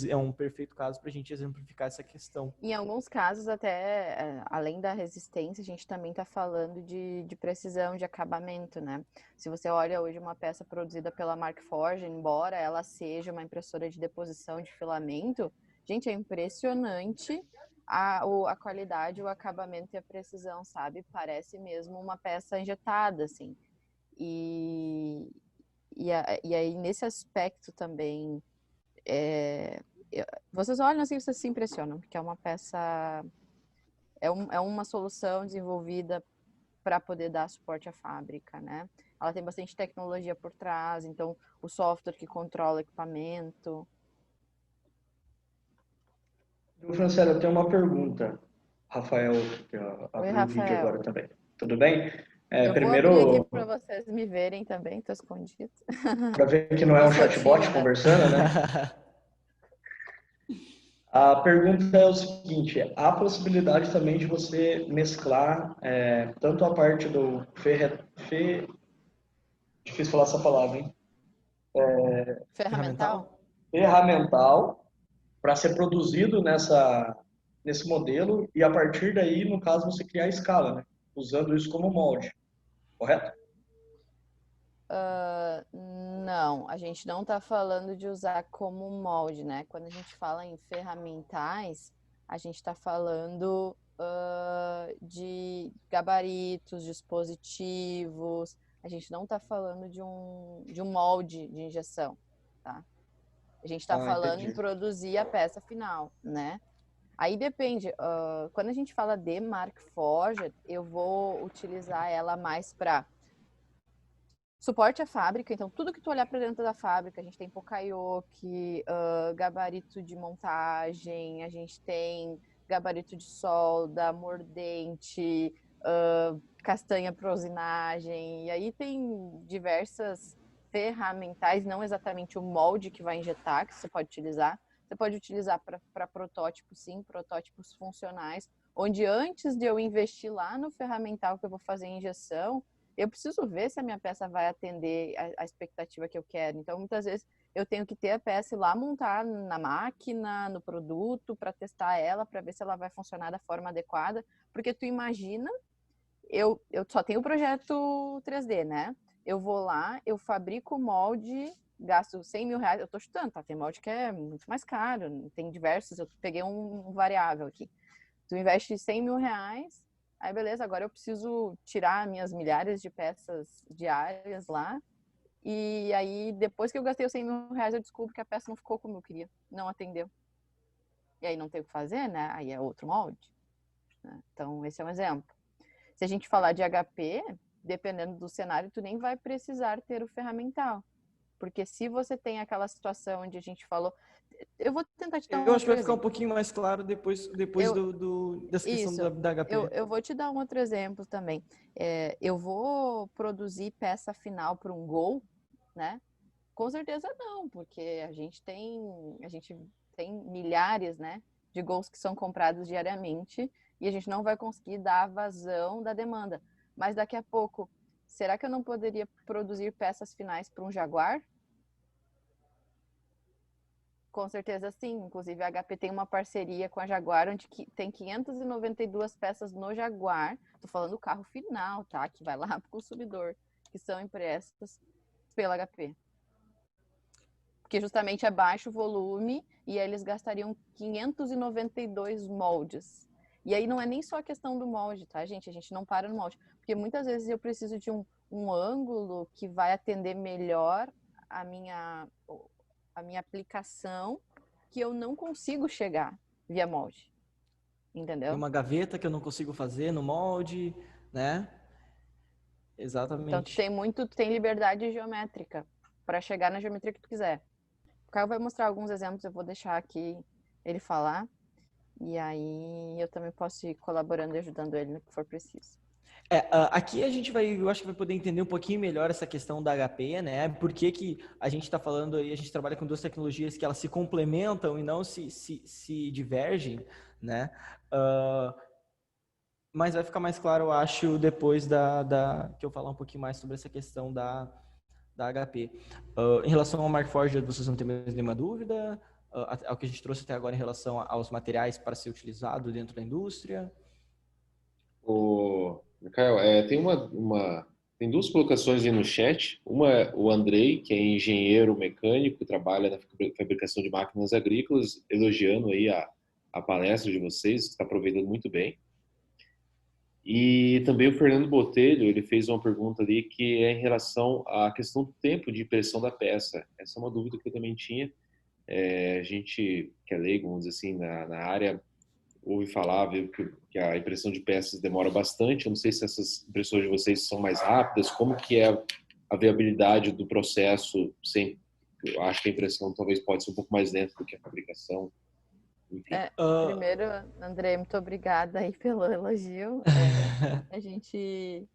é um perfeito caso para a gente exemplificar essa questão. Em alguns casos, até, além da resistência, a gente também está falando de precisão, de acabamento, né? Se você olha hoje uma peça produzida pela Markforged, embora ela seja uma impressora de deposição de filamento, gente, é impressionante a qualidade, o acabamento e a precisão, sabe? Parece mesmo uma peça injetada, assim. E aí, nesse aspecto também, vocês olham assim, vocês se impressionam, porque é uma peça, é uma solução desenvolvida para poder dar suporte à fábrica, né? Ela tem bastante tecnologia por trás, então o software que controla o equipamento. Franciele, eu tenho uma pergunta. Rafael, que abriu o vídeo agora também. Tudo bem? Eu Primeiro, vou abrir aqui para vocês me verem também, estou escondido. para ver que não é um chatbot conversando, né? A pergunta é o seguinte: há possibilidade também de você mesclar tanto a parte do difícil falar essa palavra, hein? Ferramental para ser produzido nesse modelo e a partir daí, no caso, você criar a escala, né? Usando isso como molde, correto? Não, a gente não está falando de usar como molde, né? Quando a gente fala em ferramentais, a gente está falando de gabaritos, dispositivos, a gente não está falando de um molde de injeção, tá? A gente está falando em produzir a peça final, né? Aí depende, quando a gente fala de Markforged, eu vou utilizar ela mais para suporte à fábrica, então tudo que tu olhar para dentro da fábrica, a gente tem Poka-yoke, gabarito de montagem, a gente tem gabarito de solda, mordente, castanha para usinagem, e aí tem diversas ferramentais, não exatamente o molde que vai injetar, que você pode utilizar. Você pode utilizar para protótipos, sim, protótipos funcionais, onde antes de eu investir lá no ferramental que eu vou fazer a injeção, eu preciso ver se a minha peça vai atender a expectativa que eu quero. Então, muitas vezes, eu tenho que ter a peça e lá montar na máquina, no produto, para testar ela, para ver se ela vai funcionar da forma adequada. Porque tu imagina, eu só tenho o projeto 3D, né? Eu vou lá, eu fabrico o molde, gasto R$100 mil, eu tô chutando, tá? Tem molde que é muito mais caro, tem diversos, eu peguei um variável aqui. Tu investe R$100 mil, aí beleza, agora eu preciso tirar minhas milhares de peças diárias lá, e aí depois que eu gastei os R$100 mil, eu descubro que a peça não ficou como eu queria, não atendeu. E aí não tem o que fazer, né? Aí é outro molde, né? Então, esse é um exemplo. Se a gente falar de HP, dependendo do cenário, tu nem vai precisar ter o ferramental. Porque se você tem aquela situação onde a gente falou... Eu vou tentar te dar Eu acho que vai outro ficar um exemplo. pouquinho mais claro depois dessa questão Isso. da HP. Eu vou te dar um outro exemplo também. Eu vou produzir peça final para um Gol, né? Com certeza não, porque a gente tem milhares, né, de Gols que são comprados diariamente e a gente não vai conseguir dar vazão da demanda. Mas daqui a pouco, será que eu não poderia produzir peças finais para um Jaguar? Com certeza sim. Inclusive, a HP tem uma parceria com a Jaguar, onde tem 592 peças no Jaguar. Tô falando do carro final, tá? Que vai lá para o consumidor, que são impressas pela HP. Porque justamente é baixo volume e aí eles gastariam 592 moldes. E aí não é nem só a questão do molde, tá, gente? A gente não para no molde. Porque muitas vezes eu preciso de um ângulo que vai atender melhor a minha aplicação, que eu não consigo chegar via molde. Entendeu? Tem uma gaveta que eu não consigo fazer no molde, né? Exatamente. Então, tu tem liberdade geométrica para chegar na geometria que tu quiser. O Caio vai mostrar alguns exemplos, eu vou deixar aqui ele falar. E aí eu também posso ir colaborando e ajudando ele no que for preciso. Aqui eu acho que vai poder entender um pouquinho melhor essa questão da HP, né? Por que a gente está falando aí, a gente trabalha com duas tecnologias que elas se complementam e não se divergem, né? Mas vai ficar mais claro, eu acho, depois que eu falar um pouquinho mais sobre essa questão da HP. Em relação ao Markforged, vocês não têm mais nenhuma dúvida? Ao que a gente trouxe até agora em relação aos materiais para ser utilizado dentro da indústria? Michael, tem duas colocações aí no chat. Uma é o Andrei, que é engenheiro mecânico, trabalha na fabricação de máquinas agrícolas, elogiando aí a palestra de vocês, que está aproveitando muito bem. E também o Fernando Botelho, ele fez uma pergunta ali que é em relação à questão do tempo de impressão da peça. Essa é uma dúvida que eu também tinha. A gente que é leigo, vamos dizer assim, na área, ouve falar, vê que a impressão de peças demora bastante. Eu não sei se essas impressões de vocês são mais rápidas, como que é a viabilidade do processo, eu acho que a impressão talvez pode ser um pouco mais lenta do que a fabricação. Primeiro, André, muito obrigada aí pelo elogio. A gente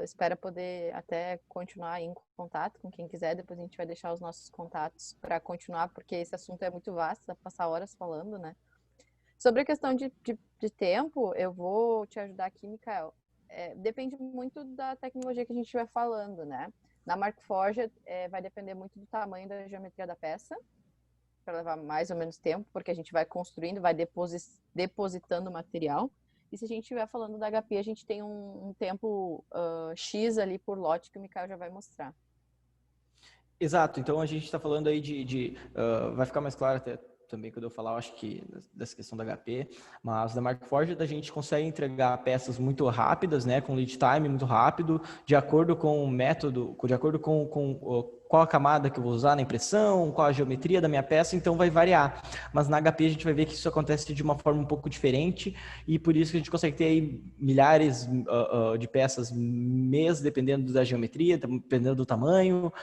espera poder até continuar em contato com quem quiser. Depois a gente vai deixar os nossos contatos para continuar, porque esse assunto é muito vasto, dá pra passar horas falando, né? Sobre a questão de tempo, eu vou te ajudar aqui, Michael. Depende muito da tecnologia que a gente estiver falando, né? Na Markforged, vai depender muito do tamanho da geometria da peça, para levar mais ou menos tempo, porque a gente vai construindo, vai depositando o material. E se a gente estiver falando da HP, a gente tem um tempo X ali por lote que o Michael já vai mostrar. Exato, então a gente está falando aí vai ficar mais claro até também quando eu falar, eu acho que dessa questão da HP, mas da Markforged a gente consegue entregar peças muito rápidas, né, com lead time muito rápido, de acordo com o método, de acordo com qual a camada que eu vou usar na impressão, qual a geometria da minha peça, então vai variar. Mas na HP a gente vai ver que isso acontece de uma forma um pouco diferente e por isso que a gente consegue ter aí milhares de peças mês, dependendo da geometria, dependendo do tamanho,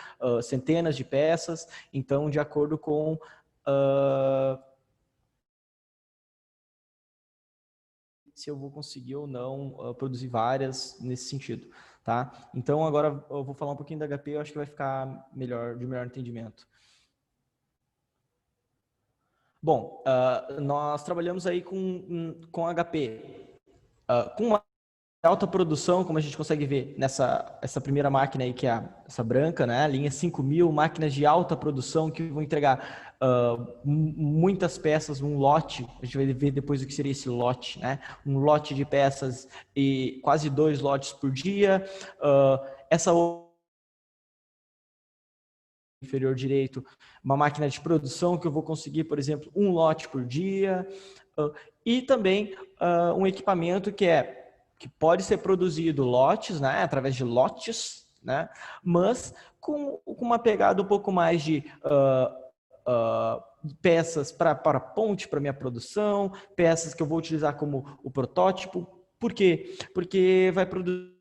centenas de peças, então de acordo com se eu vou conseguir ou não produzir várias nesse sentido, tá? Então agora eu vou falar um pouquinho da HP, eu acho que vai ficar de melhor entendimento. Bom, nós trabalhamos aí com HP, com uma alta produção, como a gente consegue ver essa primeira máquina aí, que é essa branca, né? A linha 5000, máquinas de alta produção que vão entregar muitas peças, um lote. A gente vai ver depois o que seria esse lote, né? Um lote de peças e quase 2 lotes por dia. Essa inferior direito, uma máquina de produção que eu vou conseguir, por exemplo, 1 lote por dia. E também um equipamento que pode ser produzido lotes, né, através de lotes, né, mas com uma pegada um pouco mais de peças para ponte, para minha produção, peças que eu vou utilizar como o protótipo. Por quê? Porque vai produzir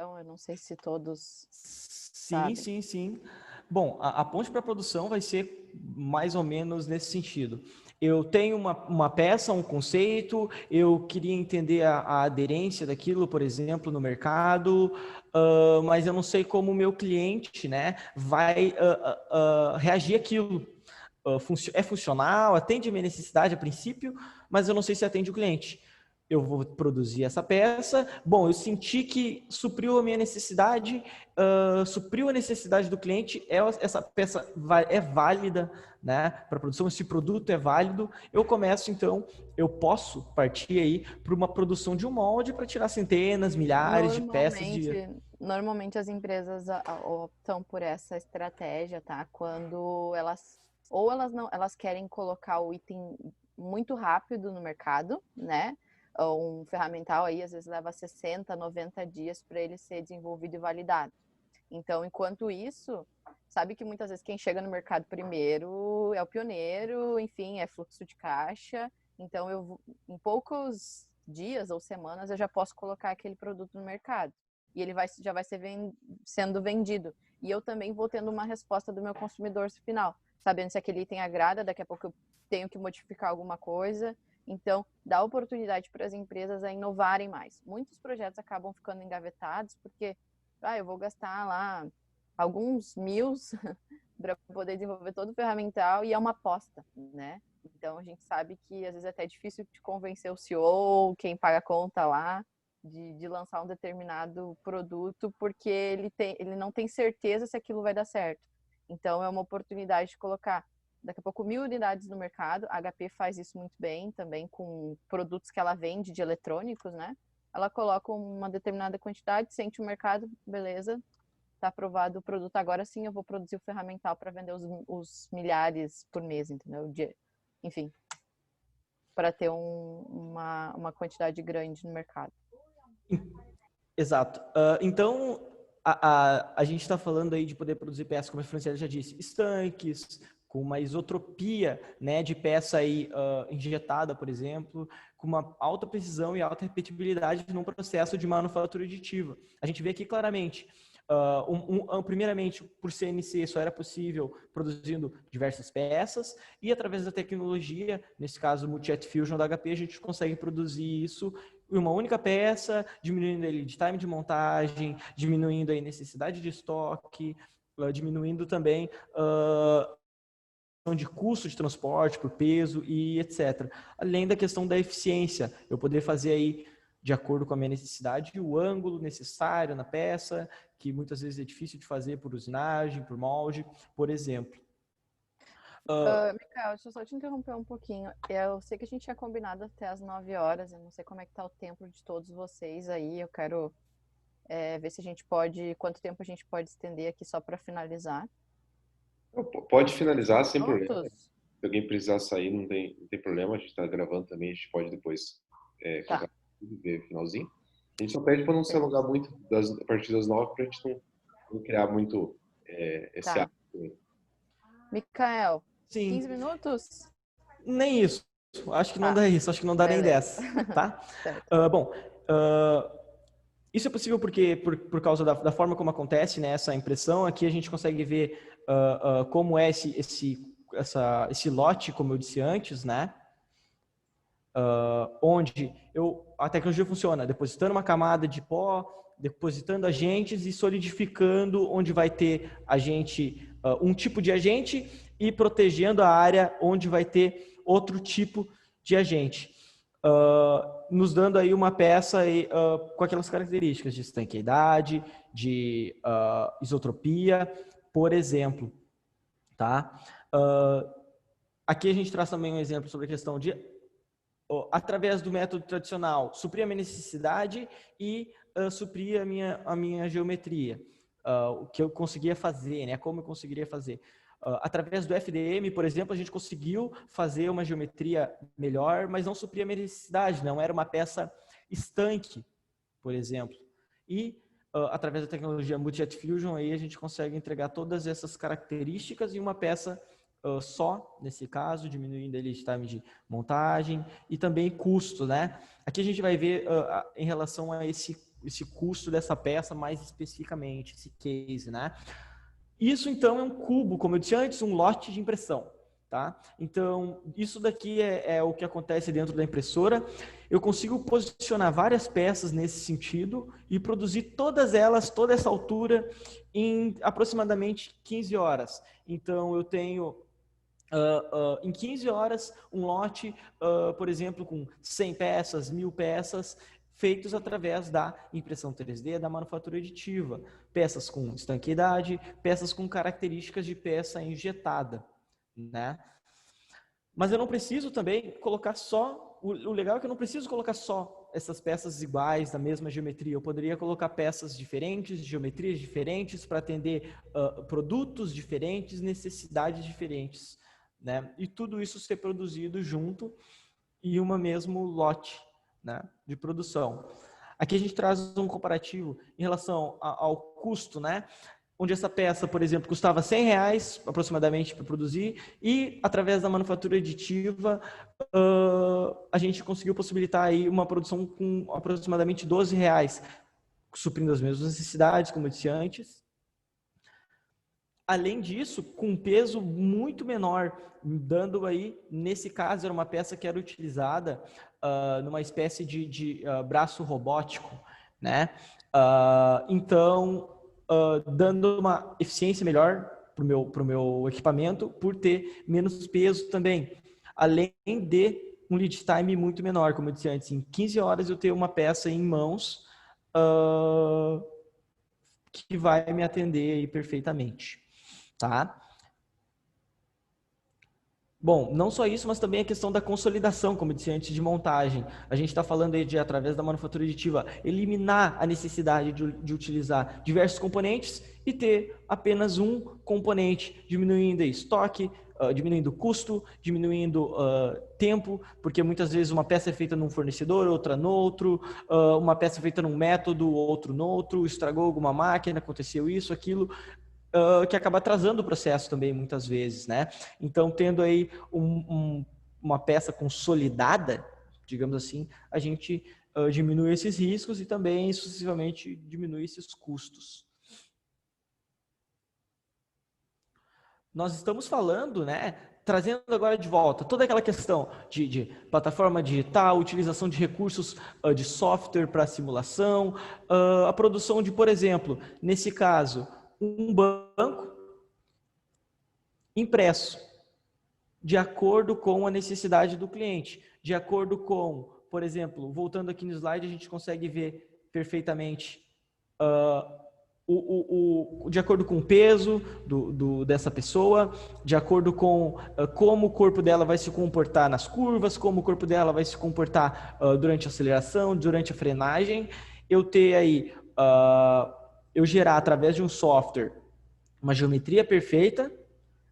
Então, eu não sei se todos Sim, sabem. sim. Bom, a ponte para produção vai ser mais ou menos nesse sentido. Eu tenho uma peça, um conceito, eu queria entender a aderência daquilo, por exemplo, no mercado, mas eu não sei como o meu cliente, né, vai reagir àquilo. É funcional, atende a minha necessidade a princípio, mas eu não sei se atende o cliente. Eu vou produzir essa peça. Bom, eu senti que supriu a minha necessidade, supriu a necessidade do cliente. Essa peça é válida, né, para produção. Esse produto é válido. Eu começo, então, eu posso partir aí para uma produção de um molde para tirar centenas, milhares de peças de. Normalmente as empresas optam por essa estratégia, tá? Quando elas querem colocar o item muito rápido no mercado, né? Um ferramental aí às vezes leva 60, 90 dias para ele ser desenvolvido e validado. Então, enquanto isso, sabe que muitas vezes quem chega no mercado primeiro é o pioneiro, enfim, é fluxo de caixa. Então, em poucos dias ou semanas eu já posso colocar aquele produto no mercado e ele já vai sendo vendido. E eu também vou tendo uma resposta do meu consumidor final, sabendo se aquele item agrada, daqui a pouco eu tenho que modificar alguma coisa. Então, dá oportunidade para as empresas a inovarem mais. Muitos projetos acabam ficando engavetados porque eu vou gastar lá alguns mil para poder desenvolver todo o ferramental e é uma aposta, né? Então, a gente sabe que às vezes é até difícil de convencer o CEO, quem paga a conta lá, de lançar um determinado produto porque ele não tem certeza se aquilo vai dar certo. Então, é uma oportunidade de colocar daqui a pouco 1.000 unidades no mercado. A HP faz isso muito bem também com produtos que ela vende de eletrônicos, né? Ela coloca uma determinada quantidade, sente o mercado, beleza, está aprovado o produto, agora sim eu vou produzir o ferramental para vender os milhares por mês, entendeu? Enfim, para ter uma quantidade grande no mercado. Exato. Então, a gente está falando aí de poder produzir peças, como a Franciele já disse, estanques, com uma isotropia, né, de peça aí injetada, por exemplo, com uma alta precisão e alta repetibilidade num processo de manufatura aditiva. A gente vê aqui claramente, primeiramente, por CNC só era possível produzindo diversas peças e através da tecnologia, nesse caso o Multi-Jet Fusion da HP, a gente consegue produzir isso em uma única peça, diminuindo aí de time de montagem, diminuindo aí necessidade de estoque, diminuindo também de custo de transporte por peso e etc. Além da questão da eficiência, eu poder fazer aí de acordo com a minha necessidade o ângulo necessário na peça, que muitas vezes é difícil de fazer por usinagem, por molde, por exemplo. Micael, deixa eu só te interromper um pouquinho. Eu sei que a gente tinha combinado até as 9 horas, eu não sei como é que tá o tempo de todos vocês aí, eu quero ver se a gente pode, quanto tempo a gente pode estender aqui só para finalizar. Pode finalizar sem problema. Prontos? Se alguém precisar sair, não tem problema. A gente está gravando também, a gente pode depois Tá. ver o finalzinho. A gente só pede para não se alongar muito a partir das 9, para a gente não criar muito esse Tá. hábito. Micael, Sim. 15 minutos? Nem isso. Acho que não dá isso. Acho que não dá nem 10. Tá? Bom, isso é possível porque, por causa da forma como acontece, né, essa impressão. Aqui a gente consegue ver como é esse lote, como eu disse antes, né? Onde a tecnologia funciona depositando uma camada de pó, depositando agentes e solidificando onde vai ter um tipo de agente e protegendo a área onde vai ter outro tipo de agente. Nos dando aí uma peça com aquelas características de estanqueidade, de isotropia, por exemplo. Tá? Aqui a gente traz também um exemplo sobre a questão de, através do método tradicional, suprir a minha necessidade e suprir a minha geometria. O que eu conseguia fazer, né? Como eu conseguiria fazer. Através do FDM, por exemplo, a gente conseguiu fazer uma geometria melhor, mas não supria a minha necessidade, não era uma peça estanque, por exemplo. E através da tecnologia Multi-Jet Fusion, aí a gente consegue entregar todas essas características em uma peça só, nesse caso, diminuindo a lead time de montagem e também custo, né? Aqui a gente vai ver em relação a esse custo dessa peça mais especificamente, esse case, né? Isso, então, é um cubo, como eu disse antes, um lote de impressão, tá? Então, isso daqui é o que acontece dentro da impressora. Eu consigo posicionar várias peças nesse sentido e produzir todas elas, toda essa altura, em aproximadamente 15 horas. Então, eu tenho, em 15 horas, um lote, por exemplo, com 100 peças, 1000 peças, feitos através da impressão 3D, da manufatura aditiva. Peças com estanqueidade, peças com características de peça injetada, né? Mas eu não preciso também colocar só... O legal é que eu não preciso colocar só essas peças iguais, da mesma geometria. Eu poderia colocar peças diferentes, geometrias diferentes, para atender produtos diferentes, necessidades diferentes, né? E tudo isso ser produzido junto em um mesmo lote, né, de produção. Aqui a gente traz um comparativo em relação ao custo, né, onde essa peça, por exemplo, custava R$100 aproximadamente para produzir e através da manufatura aditiva a gente conseguiu possibilitar aí uma produção com aproximadamente R$12, suprindo as mesmas necessidades, como eu disse antes. Além disso, com um peso muito menor, dando aí, nesse caso, era uma peça que era utilizada numa espécie de braço robótico, né? Então, dando uma eficiência melhor para o meu equipamento, por ter menos peso também. Além de um lead time muito menor, como eu disse antes, em 15 horas eu tenho uma peça em mãos que vai me atender aí perfeitamente. Tá? Bom, não só isso, mas também a questão da consolidação, como eu disse antes, de montagem. A gente está falando aí de, através da manufatura aditiva, eliminar a necessidade de utilizar diversos componentes e ter apenas um componente, diminuindo estoque, diminuindo custo, diminuindo tempo, porque muitas vezes uma peça é feita num fornecedor, outra no outro, uma peça é feita num método, outro no outro, estragou alguma máquina, aconteceu isso, aquilo... que acaba atrasando o processo também, muitas vezes, né? Então, tendo aí uma peça consolidada, digamos assim, a gente diminui esses riscos e também, sucessivamente, diminui esses custos. Nós estamos falando, né, trazendo agora de volta toda aquela questão de plataforma digital, utilização de recursos de software para simulação, a produção de, por exemplo, nesse caso, um banco impresso, de acordo com a necessidade do cliente, de acordo com, por exemplo, voltando aqui no slide, a gente consegue ver perfeitamente de acordo com o peso dessa pessoa, de acordo com como o corpo dela vai se comportar nas curvas, como o corpo dela vai se comportar durante a aceleração, durante a frenagem, eu ter aí... eu gerar através de um software uma geometria perfeita,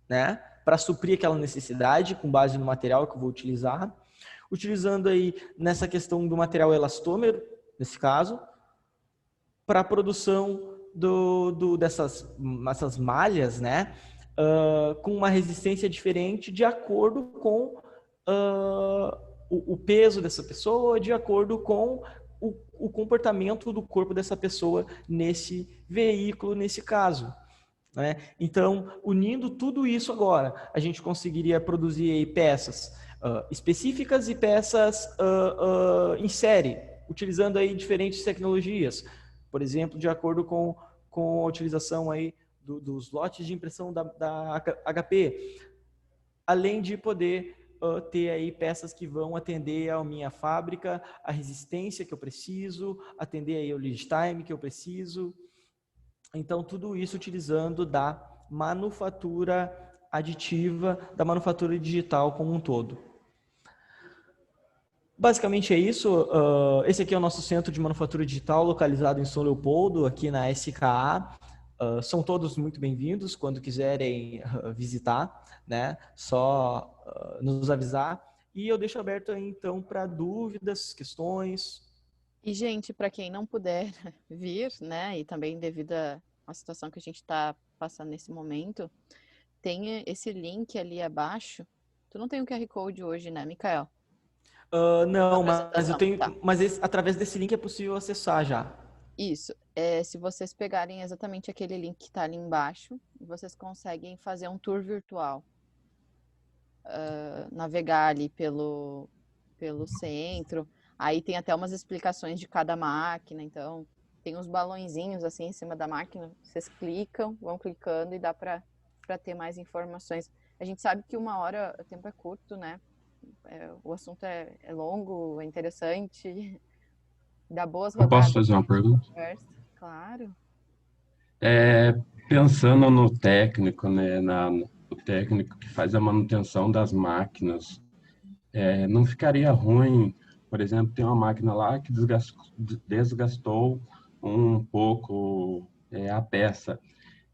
né, para suprir aquela necessidade com base no material que eu vou utilizar, utilizando aí nessa questão do material elastômero, nesse caso, para a produção dessas malhas, né, com uma resistência diferente de acordo com o peso dessa pessoa, de acordo com o comportamento do corpo dessa pessoa nesse veículo, nesse caso, né? Então, unindo tudo isso agora, a gente conseguiria produzir aí peças específicas e peças em série, utilizando aí diferentes tecnologias, por exemplo, de acordo com a utilização aí dos lotes de impressão da HP, além de poder ter aí peças que vão atender a minha fábrica, a resistência que eu preciso, atender aí o lead time que eu preciso. Então, tudo isso utilizando da manufatura aditiva, da manufatura digital como um todo. Basicamente é isso. Esse aqui é o nosso centro de manufatura digital localizado em São Leopoldo, aqui na SKA. São todos muito bem-vindos quando quiserem visitar, né? Só nos avisar. E eu deixo aberto aí, então, para dúvidas, questões. E, gente, para quem não puder vir, né, e também devido à situação que a gente está passando nesse momento, tem esse link ali abaixo. Tu não tem o QR Code hoje, né, Mikael? Não, mas eu Apresentação, tenho. tá. Mas através desse link é possível acessar já. Isso. Se vocês pegarem exatamente aquele link que está ali embaixo, vocês conseguem fazer um tour virtual. Navegar ali pelo centro. Aí tem até umas explicações de cada máquina. Então, tem uns balõezinhos assim em cima da máquina. Vocês clicam, vão clicando e dá para ter mais informações. A gente sabe que 1 hora, o tempo é curto, né? O assunto é longo, é interessante. Dá boas Eu posso rodadas fazer uma de pergunta? conversa. Claro. Pensando no técnico, né, o técnico que faz a manutenção das máquinas, não ficaria ruim, por exemplo, tem uma máquina lá que desgastou um pouco a peça.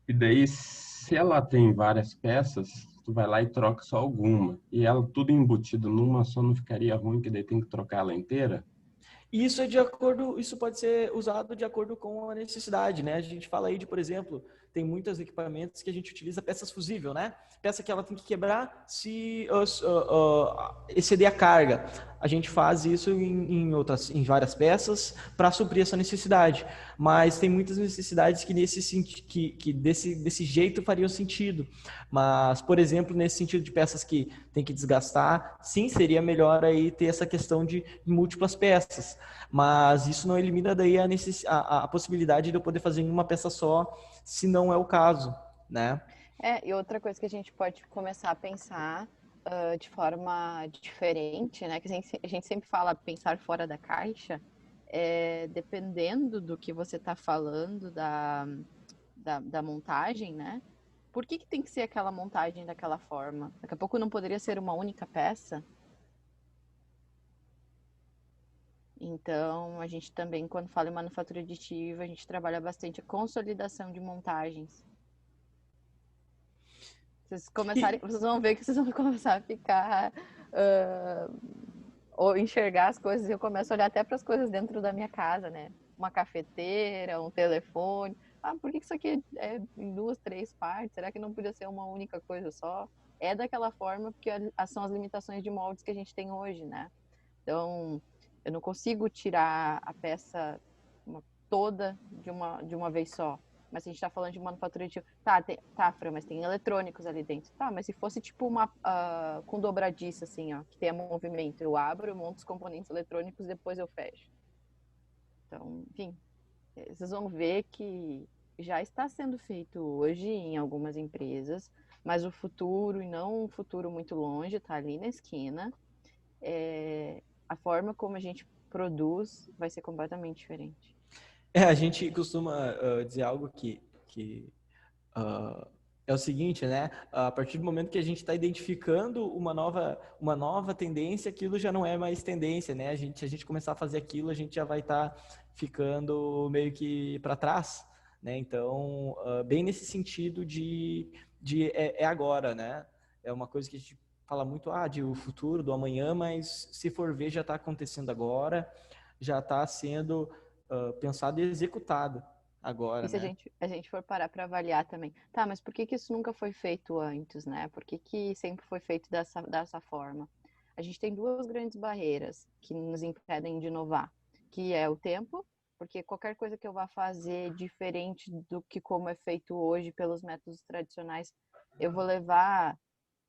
E daí, se ela tem várias peças, tu vai lá e troca só alguma. E ela tudo embutido numa só, não ficaria ruim, que daí tem que trocar ela inteira? Isso é de acordo, isso pode ser usado de acordo com a necessidade, né? A gente fala aí de, por exemplo, tem muitos equipamentos que a gente utiliza peças fusível, né? Peça que ela tem que quebrar se exceder a carga. A gente faz isso em várias peças para suprir essa necessidade. Mas tem muitas necessidades que desse jeito fariam sentido. Mas, por exemplo, nesse sentido de peças que tem que desgastar, sim, seria melhor aí ter essa questão de múltiplas peças. Mas isso não elimina daí a possibilidade de eu poder fazer em uma peça só, se não é o caso, né? E outra coisa que a gente pode começar a pensar de forma diferente, né? Que a gente sempre fala pensar fora da caixa, dependendo do que você está falando da montagem, né? Por que tem que ser aquela montagem daquela forma? Daqui a pouco não poderia ser uma única peça? Então, a gente também, quando fala em manufatura aditiva, a gente trabalha bastante a consolidação de montagens. Vocês vão ver que vocês vão começar a ficar ou enxergar as coisas. Eu começo a olhar até para as coisas dentro da minha casa, né? Uma cafeteira, um telefone. Por que isso aqui é em 2, 3 partes? Será que não podia ser uma única coisa só? É daquela forma porque são as limitações de moldes que a gente tem hoje, né? Então, eu não consigo tirar a peça toda de uma vez só. Mas a gente está falando de manufatura de... Tá, Fran, mas tem eletrônicos ali dentro. Tá, mas se fosse tipo uma com dobradiça, assim, ó, que tenha movimento, eu abro, eu monto os componentes eletrônicos, depois eu fecho. Então, enfim, vocês vão ver que já está sendo feito hoje em algumas empresas, mas o futuro, e não um futuro muito longe, está ali na esquina. A forma como a gente produz vai ser completamente diferente. A gente costuma dizer algo que é o seguinte, né? A partir do momento que a gente está identificando uma nova tendência, aquilo já não é mais tendência, né? Se a gente começar a fazer aquilo, a gente já vai estar ficando meio que para trás, né? Então, bem nesse sentido de agora, né? É uma coisa que a gente fala muito de o futuro, do amanhã, mas se for ver, já está acontecendo agora, já está sendo pensado e executado agora, E se né? a gente for parar para avaliar também, tá, mas por que isso nunca foi feito antes, né? Por que sempre foi feito dessa forma? A gente tem 2 grandes barreiras que nos impedem de inovar, que é o tempo, porque qualquer coisa que eu vá fazer diferente do que como é feito hoje pelos métodos tradicionais, eu vou levar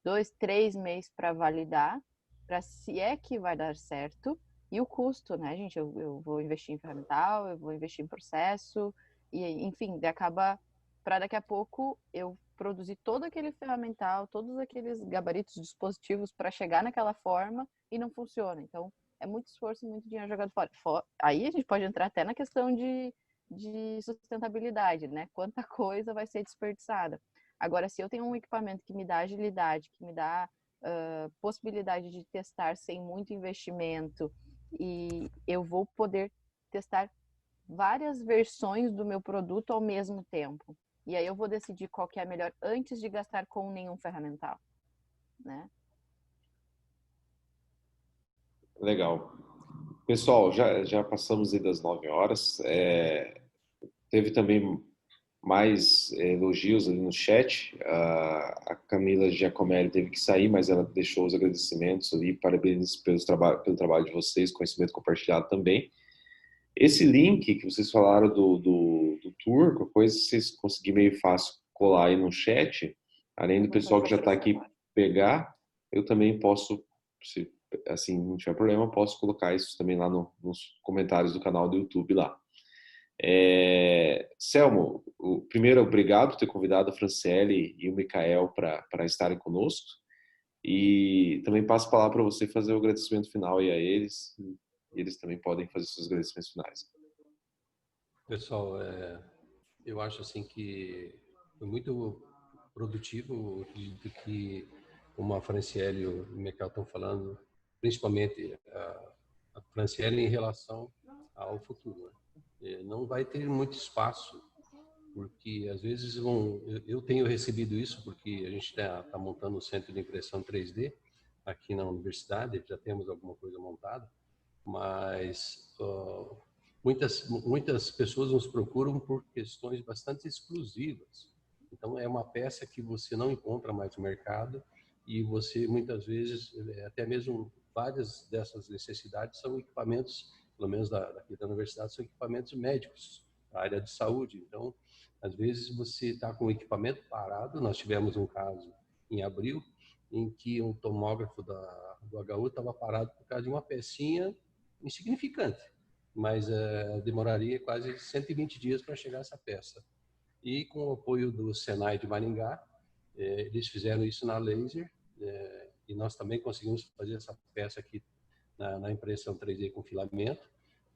2, 3 meses para validar, para se é que vai dar certo, e o custo, né, gente? Eu vou investir em ferramental, eu vou investir em processo, e enfim, acaba para daqui a pouco eu produzir todo aquele ferramental, todos aqueles gabaritos, dispositivos para chegar naquela forma e não funciona. Então, é muito esforço, muito dinheiro jogado fora. Aí a gente pode entrar até na questão de sustentabilidade, né? Quanta coisa vai ser desperdiçada. Agora, se eu tenho um equipamento que me dá agilidade, que me dá possibilidade de testar sem muito investimento, e eu vou poder testar várias versões do meu produto ao mesmo tempo. E aí eu vou decidir qual que é a melhor antes de gastar com nenhum ferramental, né? Legal. Pessoal, já passamos aí das 9 horas. Teve também mais elogios ali no chat. A Camila Giacomelli teve que sair, mas ela deixou os agradecimentos ali. Parabéns pelo trabalho de vocês, conhecimento compartilhado também. Esse link que vocês falaram do tour, qualquer coisa, se vocês conseguirem meio fácil colar aí no chat, além do pessoal que já está aqui pegar, eu também posso, se assim não tiver problema, posso colocar isso também lá nos comentários do canal do YouTube lá. Selmo, primeiro, obrigado por ter convidado a Franciele e o Mikael para estarem conosco. E também passo a palavra para você fazer o agradecimento final aí a eles. E eles também podem fazer seus agradecimentos finais. Pessoal, eu acho assim que foi muito produtivo do que, como a Franciele e o Mikael estão falando, principalmente a Franciele em relação ao futuro. Não vai ter muito espaço, porque às vezes eu tenho recebido isso, porque a gente está montando um centro de impressão 3D aqui na universidade, já temos alguma coisa montada, mas muitas pessoas nos procuram por questões bastante exclusivas. Então é uma peça que você não encontra mais no mercado e você muitas vezes, até mesmo várias dessas necessidades são equipamentos, pelo menos daqui da universidade, são equipamentos médicos, da área de saúde. Então, às vezes você está com o equipamento parado. Nós tivemos um caso em abril em que um tomógrafo do HU estava parado por causa de uma pecinha insignificante, mas demoraria quase 120 dias para chegar essa peça. E com o apoio do Senai de Maringá, eles fizeram isso na laser, e nós também conseguimos fazer essa peça aqui na impressão 3D com filamento,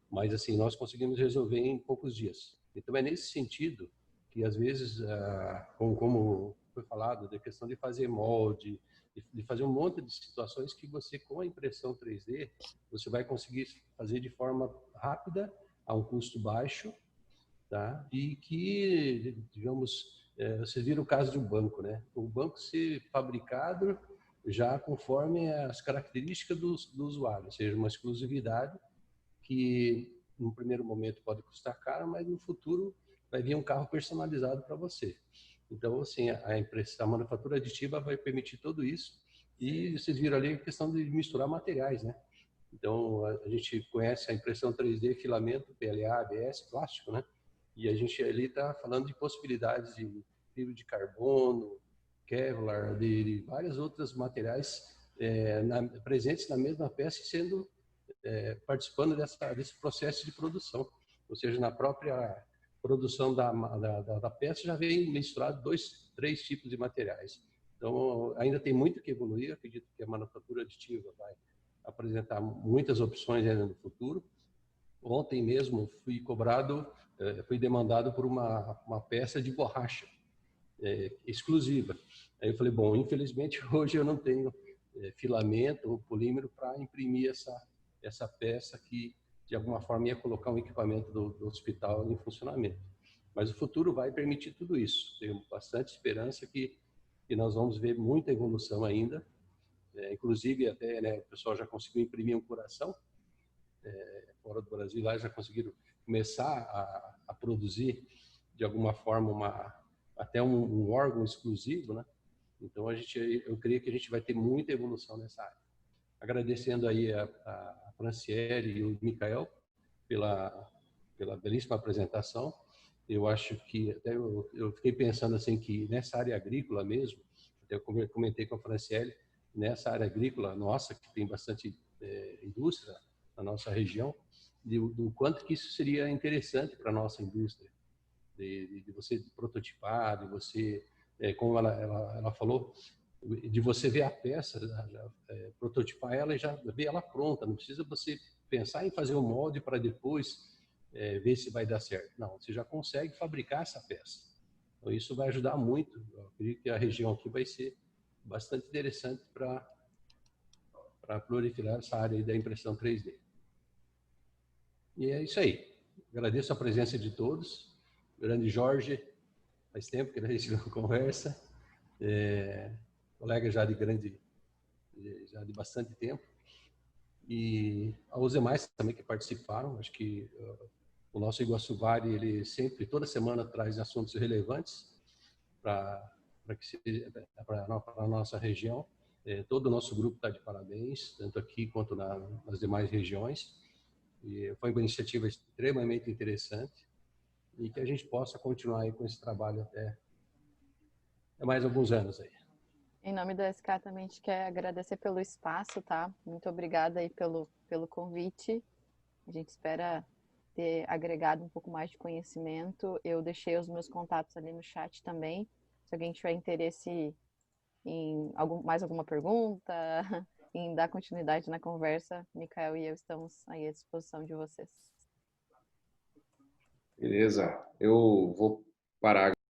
mas assim, nós conseguimos resolver em poucos dias. Então é nesse sentido que às vezes, como foi falado, da questão de fazer molde, de fazer um monte de situações que você, com a impressão 3D, você vai conseguir fazer de forma rápida, a um custo baixo, tá? E que, digamos, vocês viram o caso de um banco, né? O banco ser fabricado já conforme as características do usuário, ou seja, uma exclusividade que, no primeiro momento, pode custar caro, mas no futuro vai vir um carro personalizado para você. Então, assim, a manufatura aditiva vai permitir tudo isso. E vocês viram ali a questão de misturar materiais, né? Então, a gente conhece a impressão 3D, filamento, PLA, ABS, plástico, né? E a gente ali está falando de possibilidades de fibra de carbono, Kevlar, de vários outros materiais presentes na mesma peça e sendo participando desse processo de produção. Ou seja, na própria produção da peça já vem misturado 2, 3 tipos de materiais. Então, ainda tem muito que evoluir. Eu acredito que a manufatura aditiva vai apresentar muitas opções ainda no futuro. Ontem mesmo fui demandado por uma peça de borracha exclusiva. Aí eu falei, bom, infelizmente hoje eu não tenho filamento ou polímero para imprimir essa peça que de alguma forma ia colocar um equipamento do hospital em funcionamento. Mas o futuro vai permitir tudo isso. Tenho bastante esperança que nós vamos ver muita evolução ainda. Inclusive até, né, o pessoal já conseguiu imprimir um coração fora do Brasil, lá já conseguiram começar a produzir de alguma forma até um órgão exclusivo, né? Então eu creio que a gente vai ter muita evolução nessa área. Agradecendo aí a Franciele e o Mikael pela belíssima apresentação. Eu acho que até eu fiquei pensando assim que nessa área agrícola mesmo, até eu comentei com a Franciele, nessa área agrícola nossa, que tem bastante indústria na nossa região, do quanto que isso seria interessante para a nossa indústria, de você prototipar, de você, como ela falou, de você ver a peça, prototipar ela e já ver ela pronta. Não precisa você pensar em fazer um molde para depois ver se vai dar certo. Não, você já consegue fabricar essa peça. Então, isso vai ajudar muito. Eu acredito que a região aqui vai ser bastante interessante para proliferar essa área aí da impressão 3D. E é isso aí. Agradeço a presença de todos. Grande Jorge, faz tempo que a gente não conversa, colega já de bastante tempo, e aos demais também que participaram. Acho que o nosso Iguaçu Vale, ele sempre, toda semana, traz assuntos relevantes para a nossa região. Todo o nosso grupo está de parabéns, tanto aqui quanto nas demais regiões. E foi uma iniciativa extremamente interessante e que a gente possa continuar aí com esse trabalho até mais alguns anos aí. Em nome da SK também a gente quer agradecer pelo espaço, tá? Muito obrigada aí pelo convite. A gente espera ter agregado um pouco mais de conhecimento. Eu deixei os meus contatos ali no chat também. Se alguém tiver interesse em mais alguma pergunta, em dar continuidade na conversa, Mikael e eu estamos aí à disposição de vocês. Beleza. Eu vou parar